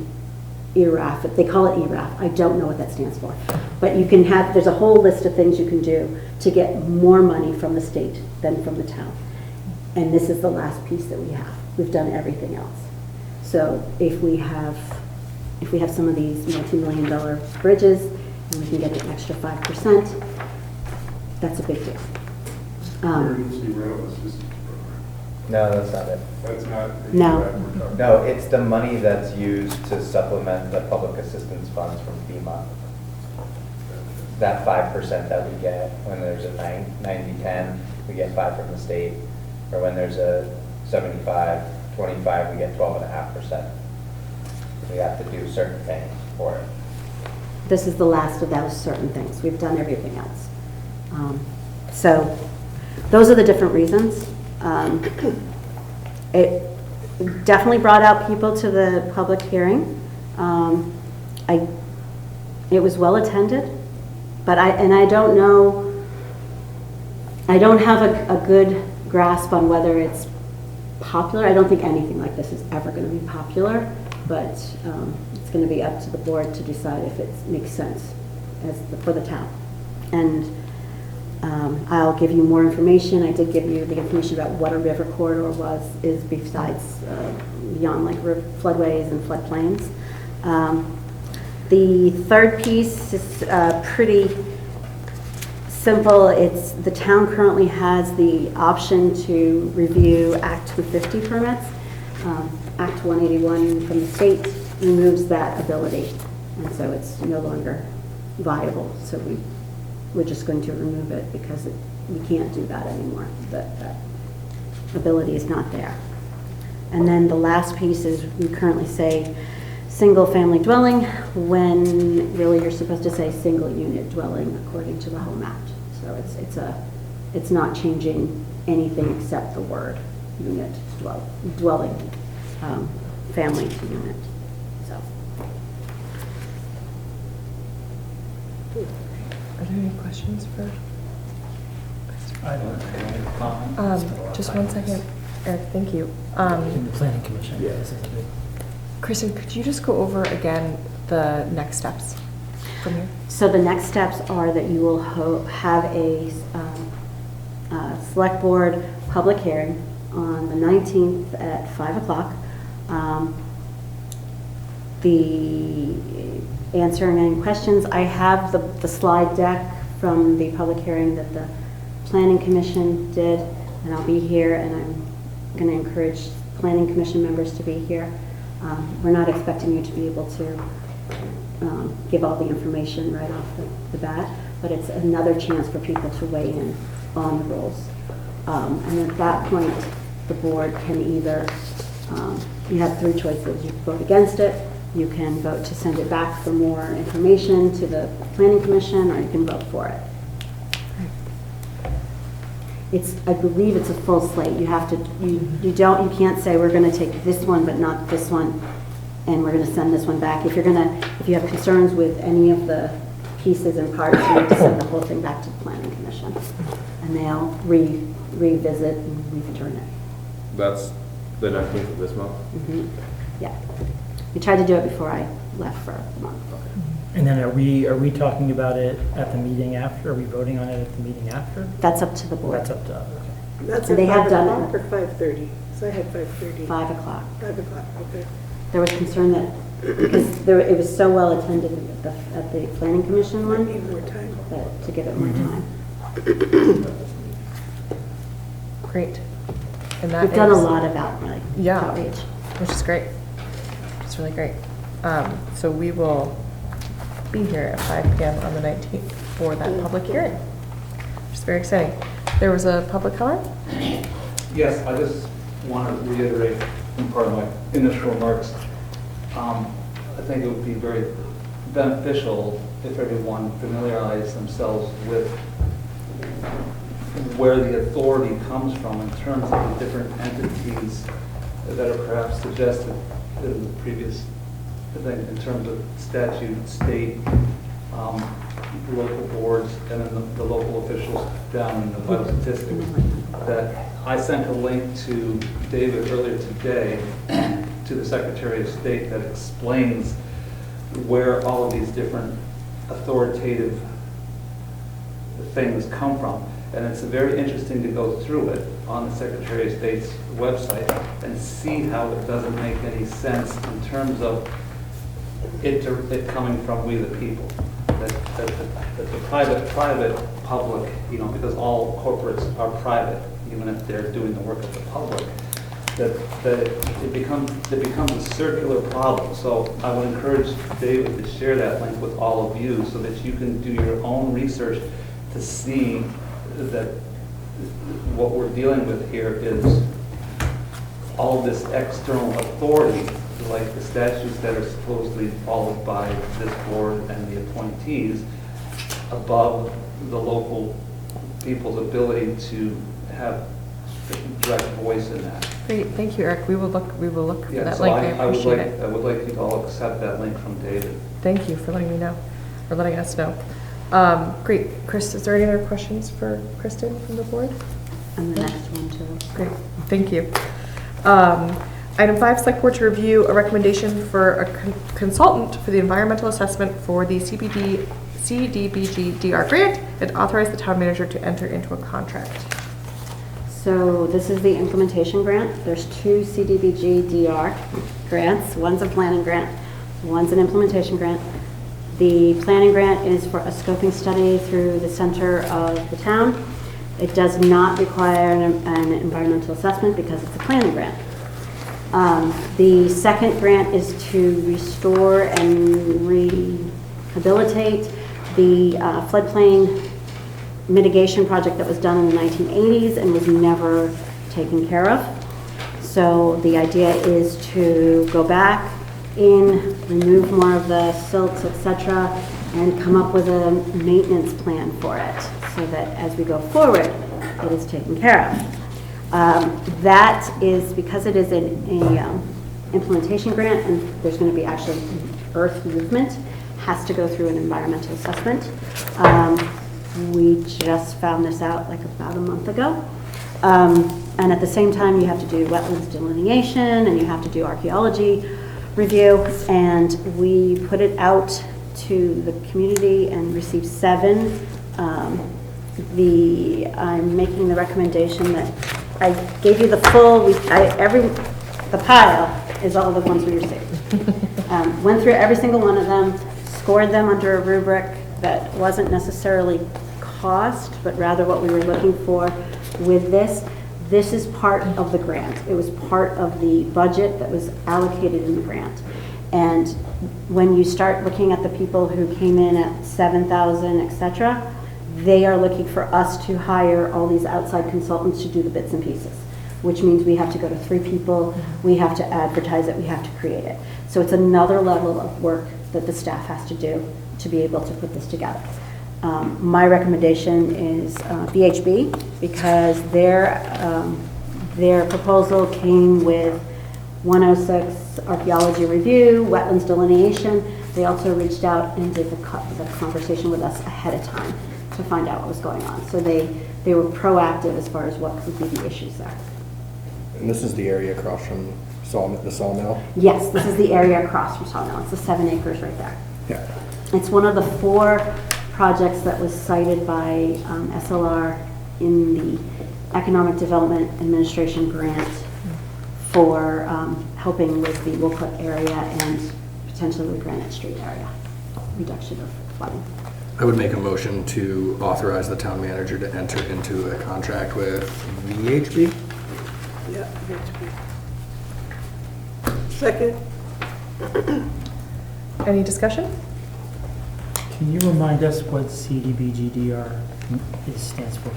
ERAF, they call it ERAF. I don't know what that stands for. But you can there's a whole list of things you can do to get more money from the state than from the town. And this is the last piece that we have. We've done everything else. So if we have some of these multi-million-dollar bridges and we can get an extra 5%, that's a big deal. Emergency rental assistance program. No, that's not it. That's not. No. what we're talking No, it's the money that's used to supplement the public assistance funds from FEMA. That 5% that we get when there's a 90-10, we get 5 from the state. Or when there's a 75-25, we get 12.5%. We have to do certain things for it. This is the last of those certain things. We've done everything else. So those are the different reasons. It definitely brought out people to the public hearing. It was well attended, but I don't know, I don't have a good grasp on whether it's popular. I don't think anything like this is ever going to be popular, but it's going to be up to the board to decide if it makes sense for the town. And I'll give you more information. I did give you the information about what a river corridor is besides beyond like floodways and floodplains. The third piece is pretty simple. It's the town currently has the option to review Act 250 permits. Act 181 from the state removes that ability, and so it's no longer viable. So we're just going to remove it because we can't do that anymore. That ability is not there. And then the last piece is we currently say single-family dwelling when really you're supposed to say single-unit dwelling according to the Home Act. So it's not changing anything except the word unit, dwelling, family to unit. So. Are there any questions for? I don't know. Just one second, Eric, thank you. In the planning commission, yeah, this is a big. Kristen, could you just go over again the next steps from here? So the next steps are that you will have a select board public hearing on the 19th at 5 o'clock. The answering any questions. I have the slide deck from the public hearing that the planning commission did, and I'll be here, and I'm going to encourage planning commission members to be here. We're not expecting you to be able to give all the information right off the bat, but it's another chance for people to weigh in on the rules. And at that point, the board can either, you have three choices. You can vote against it, you can vote to send it back for more information to the planning commission, or you can vote for it. I believe it's a full slate. You have to, you can't say we're going to take this one but not this one, and we're going to send this one back. If you have concerns with any of the pieces and parts, you need to send the whole thing back to the planning commission, and they'll revisit and return it. That's the 19th of this month? Mm-hmm. Yeah. We tried to do it before I left for a month. And then are we talking about it at the meeting after? Are we voting on it at the meeting after? That's up to the board. That's up to us, okay. That's And at they have 5 done o'clock it. or 5:30? So I had 5:30. 5 o'clock. 5 o'clock, okay. There was concern that, because it was so well attended at the planning commission I one, need more time. that to give it more time. Great. And that We've done a is- lot of outreach. Yeah. Outreach. Which is great. It's really great. So we will be here at 5 p.m. on the 19th for that public hearing, which is very exciting. There was a public comment? Yes, I just want to reiterate in part of my initial remarks. I think it would be very beneficial if everyone familiarized themselves with where the authority comes from in terms of the different entities that are perhaps suggested in the previous thing, in terms of statute, state, local boards, and then the local officials down in the vital statistics. That I sent a link to David earlier today to the Secretary of State that explains where all of these different authoritative things come from. And it's very interesting to go through it on the Secretary of State's website and see how it doesn't make any sense in terms of it coming from we the people. That the private public, because all corporates are private, even if they're doing the work of the public, that it becomes a circular problem. So I would encourage David to share that link with all of you so that you can do your own research to see that what we're dealing with here is all this external authority, like the statutes that are supposedly followed by this board and the appointees, above the local people's ability to have direct voice in that. Great, thank you, Eric. We will look for Yeah, that so link. I appreciate it. I would like you to all accept that link from David. Thank you for letting me know, or letting us know. Great. Chris, is there any other questions for Kristen from the board? And the next one too. Great, thank you. Item 5, select board to review a recommendation for a consultant for the environmental assessment for the CDBG DR grant and authorize the town manager to enter into a contract. So this is the implementation grant. There's 2 CDBG DR grants. One's a planning grant, one's an implementation grant. The planning grant is for a scoping study through the center of the town. It does not require an environmental assessment because it's a planning grant. The second grant is to restore and rehabilitate the floodplain mitigation project that was done in the 1980s and was never taken care of. So the idea is to go back in, remove more of the silts, etc., and come up with a maintenance plan for it so that as we go forward, it is taken care of. That is because it is an implementation grant and there's going to be actually earth movement, has to go through an environmental assessment. We just found this out like about a month ago. And at the same time, you have to do wetlands delineation and you have to do archaeology review. And we put it out to the community and received 7. I'm making the recommendation that I gave you the full, the pile is all the ones we received. Went through every single one of them, scored them under a rubric that wasn't necessarily cost, but rather what we were looking for with this. This is part of the grant. It was part of the budget that was allocated in the grant. And when you start looking at the people who came in at 7,000, etc., they are looking for us to hire all these outside consultants to do the bits and pieces, which means we have to go to 3 people, we have to advertise it, we have to create it. So it's another level of work that the staff has to do to be able to put this together. My recommendation is BHB because their proposal came with 106 archaeology review, wetlands delineation. They also reached out and did the conversation with us ahead of time to find out what was going on. So they were proactive as far as what would be the issues there. And this is the area across from the sawmill? Yes, this is the area across from Sawmill. It's the 7 acres right there. Yeah. It's one of the 4 projects that was cited by SLR in the Economic Development Administration grant for helping with the Woolcook area and potentially the Granite Street area, reduction of flooding. I would make a motion to authorize the town manager to enter into a contract with VHB. Yeah, VHB. Second. Any discussion? Can you remind us what CDBGDR stands for?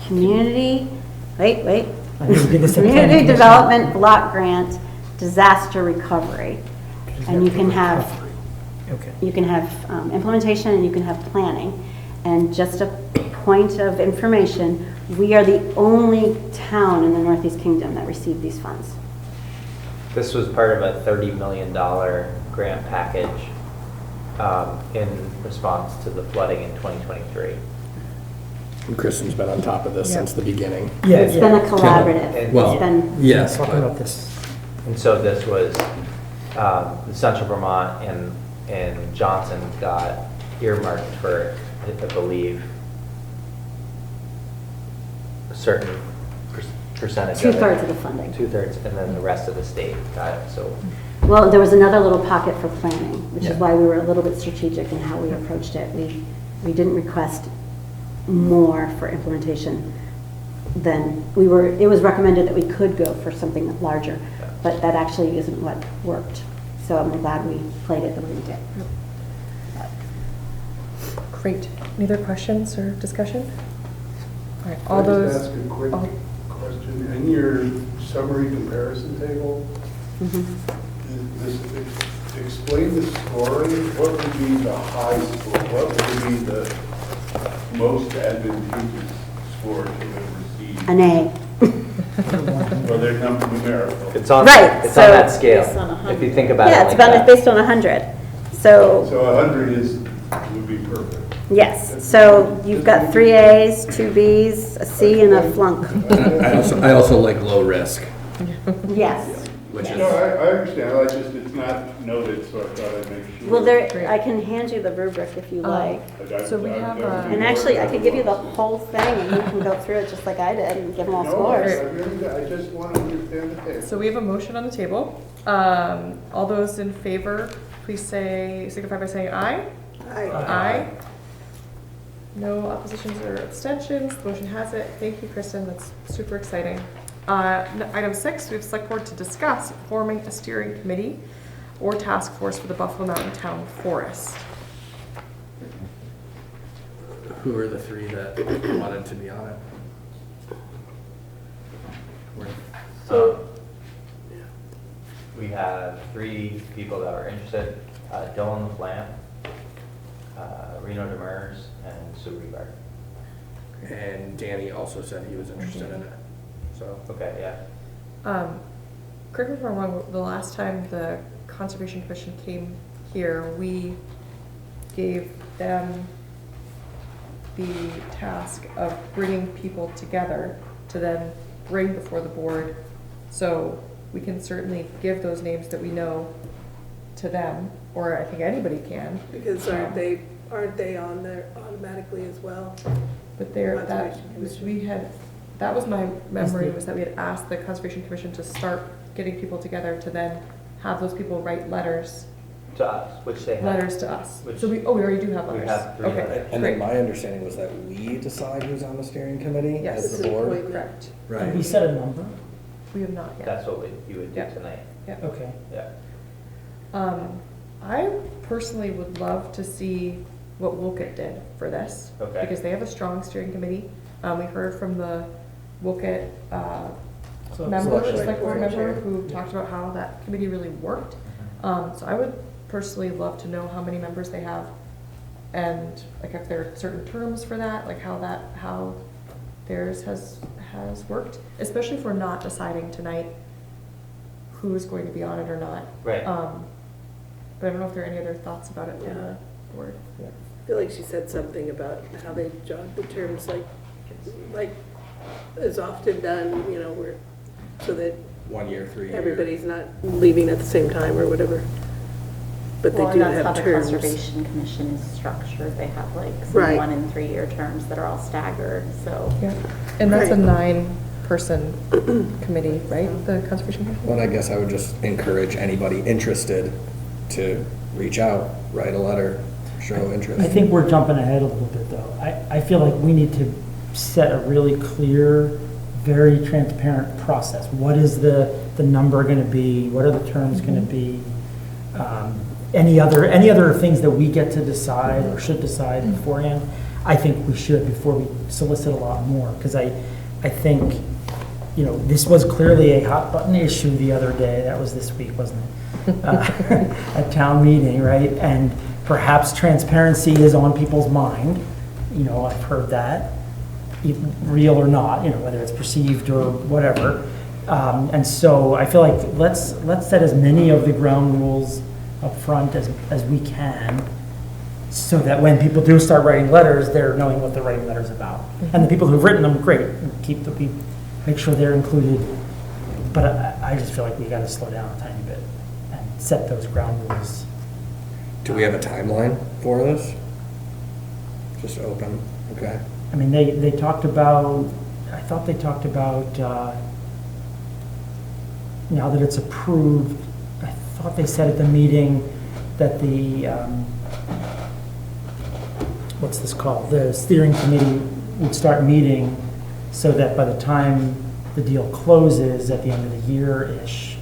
Community, wait. I think we did this at planning Community commission. Development Block Grant, Disaster Recovery. And you can have Okay. implementation and you can have planning. And just a point of information, we are the only town in the Northeast Kingdom that received these funds. This was part of a $30 million grant package in response to the flooding in 2023. And Kristen's been on top of this Yeah. since the beginning. Yeah, It's been a collaborative. And- Well, It's been, yes, Talking about this. And so this was, Central Vermont and Johnson got earmarked for, I believe, a certain percentage of it. 2/3 of the funding. 2/3, and then the rest of the state got it, so. Well, there was another little pocket for planning, which is Yeah. why we were a little bit strategic in how we approached it. We didn't request more for implementation then it was recommended that we could go for something larger, but that actually isn't what worked. So I'm glad we played it the way we did. Great. Any other questions or discussion? All right, all Can I those. just ask a quick all- question? In your summary comparison table, explain the scoring. What would be the high score? What would be the most advantageous score to have received? An A. Well, they're numerical. It's on, Right, it's so- on that scale, Based on 100. if you think about it Yeah, like it's about, that. based on 100. So, So 100 would be perfect. yes, so you've got 3 A's, 2 B's, a C, and a flunk. I also like low risk, Yes. which No, is, I understand. It's not noted, so I thought I'd make sure. Well, I can hand you the rubric if you like. So we have, And actually, I could give you the whole thing, and you can go through it just like I did and give them all No, scores. I just want to understand the table. So we have a motion on the table. All those in favor, please signify by saying aye. Aye. No oppositions or abstentions. The motion has it. Thank you, Kristen. That's super exciting. Item 6, we have select board to discuss forming a steering committee or task force for the Buffalo Mountain Town Forest. who are the 3 that wanted to be on it? We have 3 people that were interested, Dylan LaFlamme, Reno Demers, and Sue Rebar. And Danny also said he was interested in it, so. Okay, yeah. Correct me if I'm wrong, the last time the Conservation Commission came here, we gave them the task of bringing people together to then bring before the board. So we can certainly give those names that we know to them, or I think anybody can. Because aren't they on there automatically as well? But there, that Conservation was, Commission. that was my memory, was that we had asked the Conservation Commission to start getting people together to then have those people write letters To us, which they have. letters to us. Which- So we already do have We letters. have 3 Okay, letters. And great. then my understanding was that we decide who's on the steering committee Yes. as the board. Correct. Have we Right. set a number? We have not yet. That's what you would do Yeah. tonight, Okay. yeah. I personally would love to see what Woolkit did for this. Okay. Because they have a strong steering committee. We heard from the Woolkit, So member, selection. select board member, Chair. who talked about how that committee really worked. So I would personally love to know how many members they have, and like if there are certain terms for that, like how theirs has worked, especially if we're not deciding tonight who's going to be on it or not. Right. But I don't know if there are any other thoughts about it from the board. I feel like she said something about how they jog the terms like is often done, you know, where, so that 1 year, 3 year. everybody's not leaving at the same time or whatever. But they Well, do and that's have how the terms. Conservation Commission is structured. They have like some Right. 1 and 3 year terms that are all staggered, so. Yeah, and that's a Right. 9-person committee, right, the Conservation Commission? Well, I guess I would just encourage anybody interested to reach out, write a letter, show interest. I think we're jumping ahead a little bit, though. I feel like we need to set a really clear, very transparent process. What is the number going to be? What are the terms going to be? Any other things that we get to decide or should decide beforehand? I think we should before we solicit a lot more, because I think, you know, this was clearly a hot button issue the other day. That was this week, wasn't it? At town meeting, right? And perhaps transparency is on people's mind. You know, I've heard that, real or not, you know, whether it's perceived or whatever. And so I feel like let's set as many of the ground rules up front as we can, so that when people do start writing letters, they're knowing what they're writing letters about. And the people who've written them, great, make sure they're included. But I just feel like we gotta slow down a tiny bit and set those ground rules. Do we have a timeline for this? Just open, okay. I mean, they talked about, I thought they talked about, now that it's approved, I thought they said at the meeting that the, what's this called? The steering committee would start meeting so that by the time the deal closes at the end of the year-ish,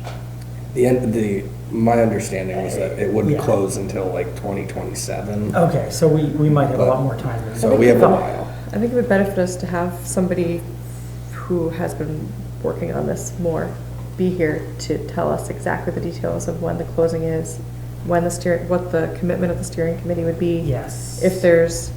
My understanding was that it wouldn't Yeah. close until like 2027. okay, so we might have a lot more time. than So we have a thought. while. I think it would benefit us to have somebody who has been working on this more be here to tell us exactly the details of when the closing is, when what the commitment of the steering committee would be. Yes. If there's,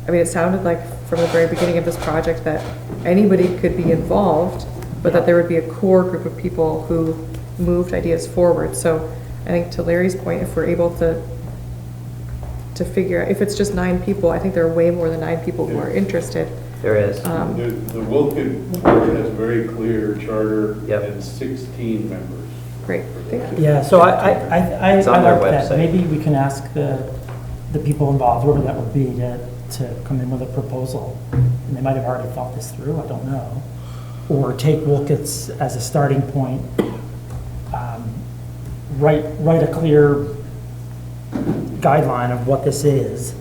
I mean, it sounded like from the very beginning of this project that anybody could be involved, but that there would be a core group of people who moved ideas forward. So I think to Larry's point, if we're able to figure out, if it's just 9 people, I think there are way more than 9 people who are interested. There is. The Wilken board has a very clear charter Yep. and 16 members. Great, thank you. Yeah, so I It's on their like that. website. Maybe we can ask the people involved, whoever that would be, to come in with a proposal. And they might have already thought this through, I don't know. Or take Wilkets as a starting point. Write a clear guideline of what this is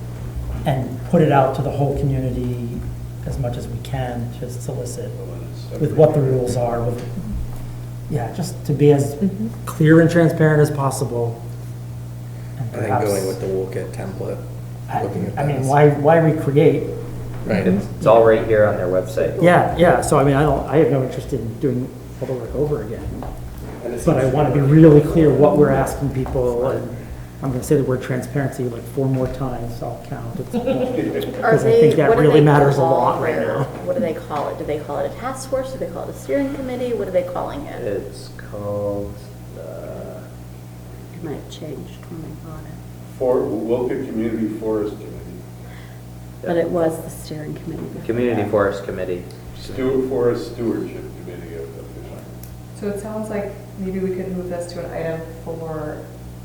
and put it out to the whole community as much as we can to solicit with what the rules are, just to be as clear and transparent as possible. And I think perhaps- going with the Woolkit template, looking at I mean, that. why recreate? Right. It's all right here on their website. Yeah, so I mean, I have no interest in doing all the work over again. And it But I seems- want to be really clear what we're asking people, and I'm going to say the word transparency like 4 more times, I'll count. Because I think that really matters a lot right now. What do they call it? Do they call it a task force? Do they call it a steering committee? What are they calling it? It's called, It might have changed when they bought it. Wilken Community Forest Committee, But it was the steering committee. before Community that. Forest Committee. Forest Stewardship Committee of the. So it sounds like maybe we could move this to an item for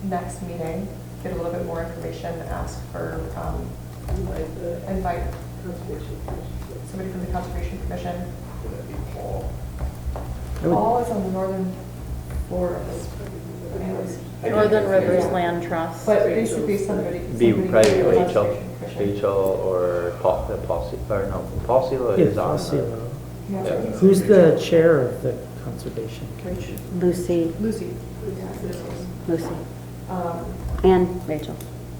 next meeting, get a little bit more information, ask for, invite somebody from the Conservation Commission. Paul is on the northern forest. Northern Rivers Land Trust. But basically somebody. Be somebody probably from the Rachel, Conservation Commission. or Paul Silo Yeah, is on. Silo. Yeah. Who's the chair of the Conservation Commission? Lucy, Lucy. Lucy, Um, and Rachel.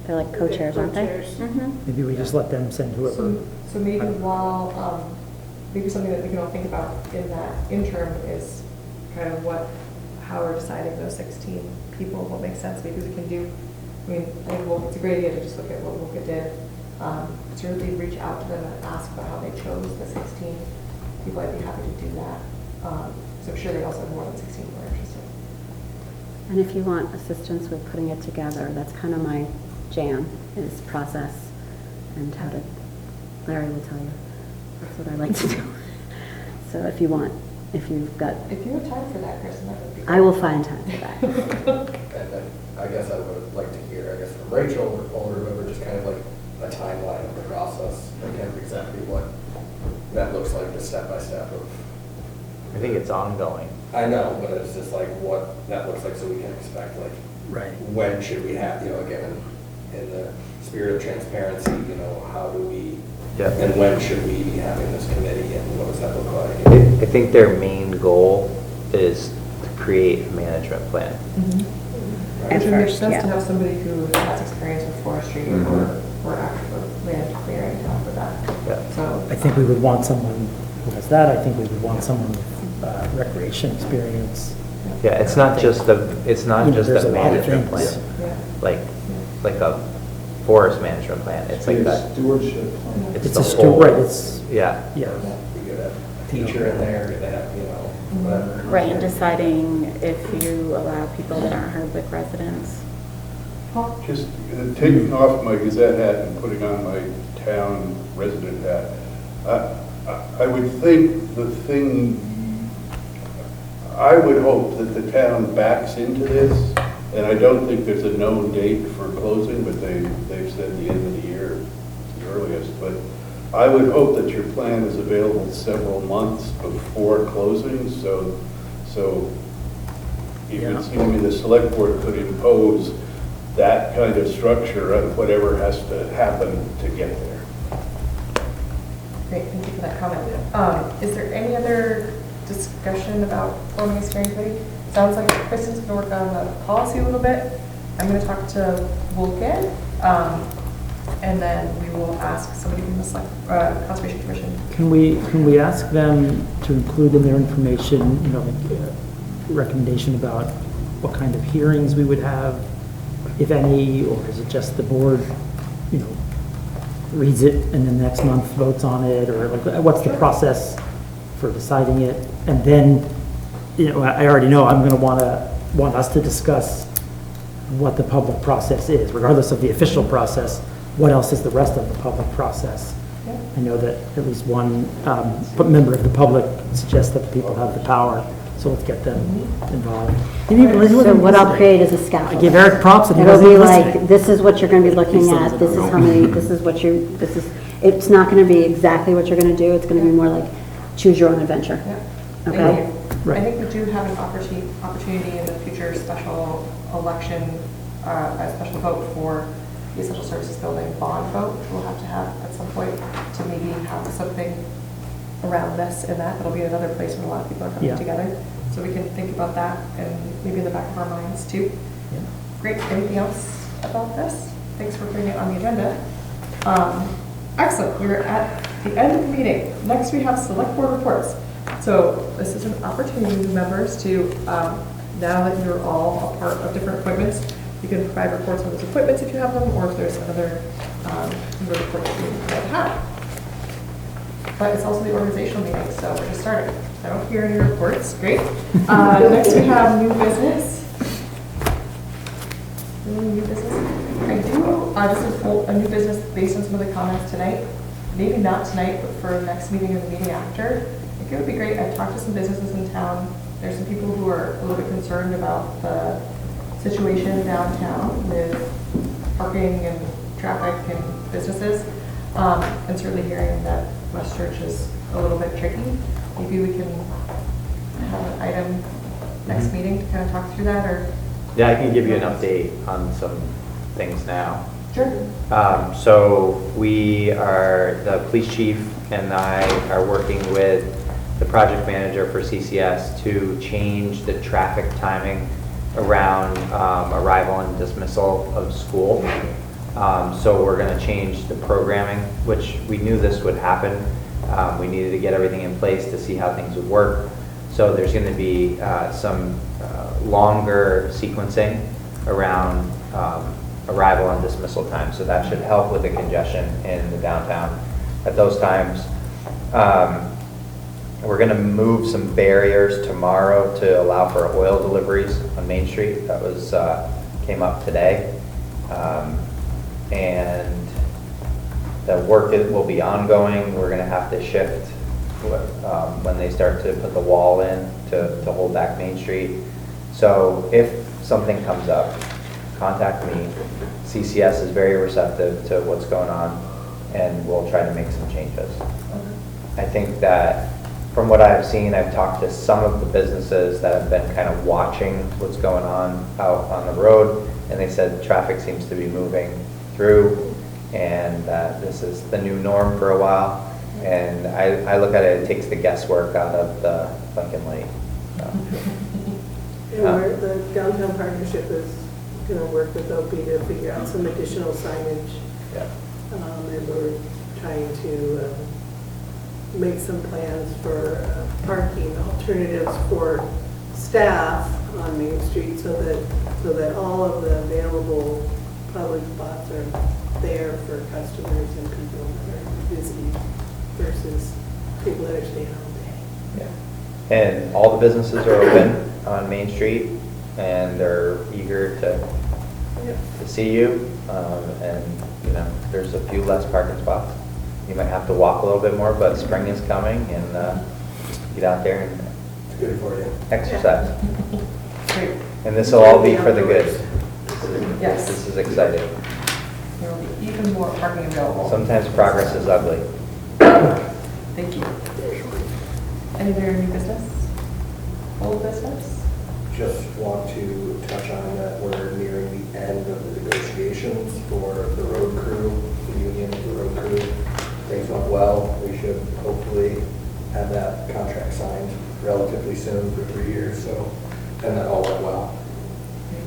They're like co-chairs, aren't they? Co-chairs. Mhm. Maybe we just let them send whoever. So maybe while, maybe something that we can all think about in that interim is kind of how we're deciding those 16 people, what makes sense, maybe we can do, I mean, I think it's a great idea to just look at what Wilka did, to really reach out to them and ask about how they chose the 16 people. I'd be happy to do that. So I'm sure they also have more than 16 who are interested. And if you want assistance with putting it together, that's kind of my jam, is process and how to, Larry will tell you. That's what I like to do. So if you want, if you've got, If you have time for that, Kristen, that would be great. I will find time for that. And I guess I would like to hear, from Rachel or whoever, just kind of like a timeline of the process, again, exactly what that looks like, the step-by-step of. I think it's ongoing. I know, but it's just like what that looks like so we can expect, like, Right. when should we have, again, in the spirit of transparency, how do we, Yeah. and when should we be having this committee and what does that look like? I think their main goal is to create a management plan. At Which would make first, sense yeah. to have somebody who has experience with forestry or actual land clearing to help with that. Yeah. So, I think we would want someone who has that. I think we would want someone with recreation experience. Yeah, it's not just the, There's a a lot of management things. plan, yeah. like a forest management plan. It's like that. Stewardship. It's the a whole- right, it's, Yeah. yeah. We could have a teacher in there, could have, whatever. Right, and deciding if you allow people that aren't Hardwick residents. Just taking off my Gazette hat and putting on my town resident hat, I would think the thing, I would hope that the town backs into this, and I don't think there's a known date for closing, but they've said the end of the year, the earliest, but I would hope that your plan is available several months before closing, so it would seem to me the select board could impose that kind of structure on whatever has to happen to get there. Great, thank you for that comment. Is there any other discussion about forming a steering committee? Sounds like Kristen's gonna work on the policy a little bit. I'm gonna talk to Vulcan, and then we will ask somebody from the Conservation Commission. Can we ask them to include in their information, you know, like recommendation about what kind of hearings we would have, if any, or is it just the board, you know, reads it and then next month votes on it, or like, what's the process for deciding it? And then, you know, I already know I'm gonna want us to discuss what the public process is, regardless of the official process. What else is the rest of the public process? Yeah. I know that at least one member of the public suggests that the people have the power, so let's get them involved. And even Lizzie So wasn't what I'll listening. create is a I scaffold. give Eric props and he It'll wasn't be listening. like, this is what you're gonna be looking at, this is how many, this is what it's not gonna be exactly what you're gonna do, it's gonna be more like choose your own adventure. Yeah. Thank Okay? you. Right. I think we do have an opportunity in the future special election, a special vote for the essential services building bond vote, which we'll have to have at some point to maybe have something around this and that. It'll be another place where a lot of people are coming Yeah. together. So we can think about that and maybe in the back of our minds too. Yeah. Great. Anything else about this? Thanks for putting it on the agenda. Excellent. We're at the end of the meeting. Next we have select board reports. So this is an opportunity, members, to, now that you're all a part of different appointments, you can provide reports on those appointments if you have them, or if there's another report that you would like to have. But it's also the organizational meeting, so we're just starting. I don't hear any reports. Great. Next we have new business. Any new business? I do, just a new business based on some of the comments tonight. Maybe not tonight, but for next meeting or the meeting after. I think it would be great. I've talked to some businesses in town. There's some people who are a little bit concerned about the situation downtown with parking and traffic and businesses. And certainly hearing that West Church is a little bit tricky. Maybe we can have an item next meeting to kind of talk through that, or? Yeah, I can give you an update on some things now. Sure. So the police chief and I are working with the project manager for CCS to change the traffic timing around arrival and dismissal of school. So we're going to change the programming, which we knew this would happen. We needed to get everything in place to see how things would work. So there's going to be some longer sequencing around arrival and dismissal time. So that should help with the congestion in the downtown at those times. We're going to move some barriers tomorrow to allow for oil deliveries on Main Street. That was came up today. And the work will be ongoing. We're going to have to shift when they start to put the wall in to hold back Main Street. So if something comes up, contact me. CCS is very receptive to what's going on, and we'll try to make some changes. I think that from what I've seen, I've talked to some of the businesses that have been kind of watching what's going on out on the road, and they said traffic seems to be moving through, and that this is the new norm for a while. And I look at it takes the guesswork out of the Lincoln Lake. And the downtown partnership is going to work with OP to figure out some additional signage. Yeah. And we're trying to make some plans for parking alternatives for staff on Main Street so that all of the available public spots are there for customers and people that are visiting versus people that are staying all day. Yeah. And all the businesses are open on Main Street, and they're eager to see you. And you know, there's a few less parking spots. You might have to walk a little bit more, but spring is coming, and just get out there and It's good for you. exercise. Great. And this will all be for the good. Yes. This is exciting. There will be even more parking available. Sometimes progress is ugly. Thank you. Any other new business? Old business? Just want to touch on that we're nearing the end of the negotiations for the road crew, the union, the road crew. things went well. We should hopefully have that contract signed relatively soon for 3 years, so, and that all went well.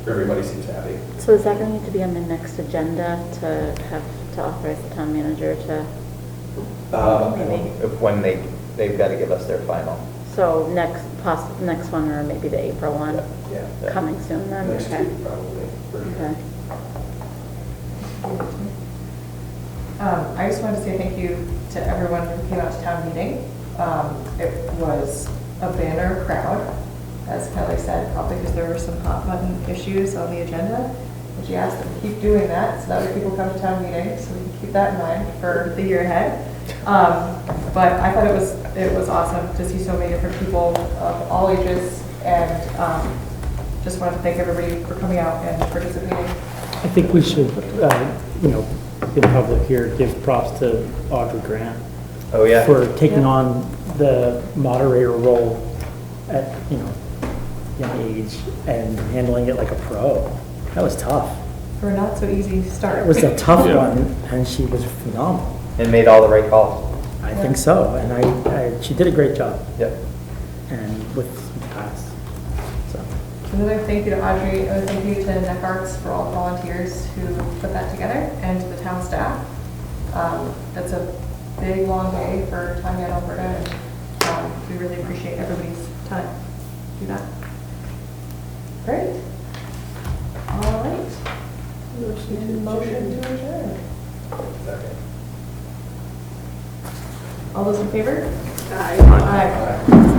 Everybody seems happy. So is that going to need to be on the next agenda to have, to authorize the town manager to, maybe? When they've got to give us their final. So next one, or maybe the April one? Yeah. Coming soon then? Next Okay. week, probably. for sure. Okay. I just wanted to say thank you to everyone who came out to town meeting. It was a banner crowd, as Kelly said, probably because there were some hot button issues on the agenda. And she asked them to keep doing that so that way people come to town meeting, so we can keep that in mind for the year ahead. But I thought it was awesome to see so many different people of all ages, and just wanted to thank everybody for coming out and participating. I think we should, in public here, give props to Audrey Grant Oh, yeah. for taking on the moderator role at, young age and handling it like a pro. That was tough. For a not so easy start. It was a tough one, and she was phenomenal. And made all the right calls. I think so, and she did a great job, Yep. and with some class, so. Another thank you to Audrey, and thank you to Neck Arts for all the volunteers who put that together, and to the town staff. That's a big, long day for Tanya and Alberta, and we really appreciate everybody's time to do that. Great. All right. Motion to adjourn. Second. All those in favor? Aye. Aye.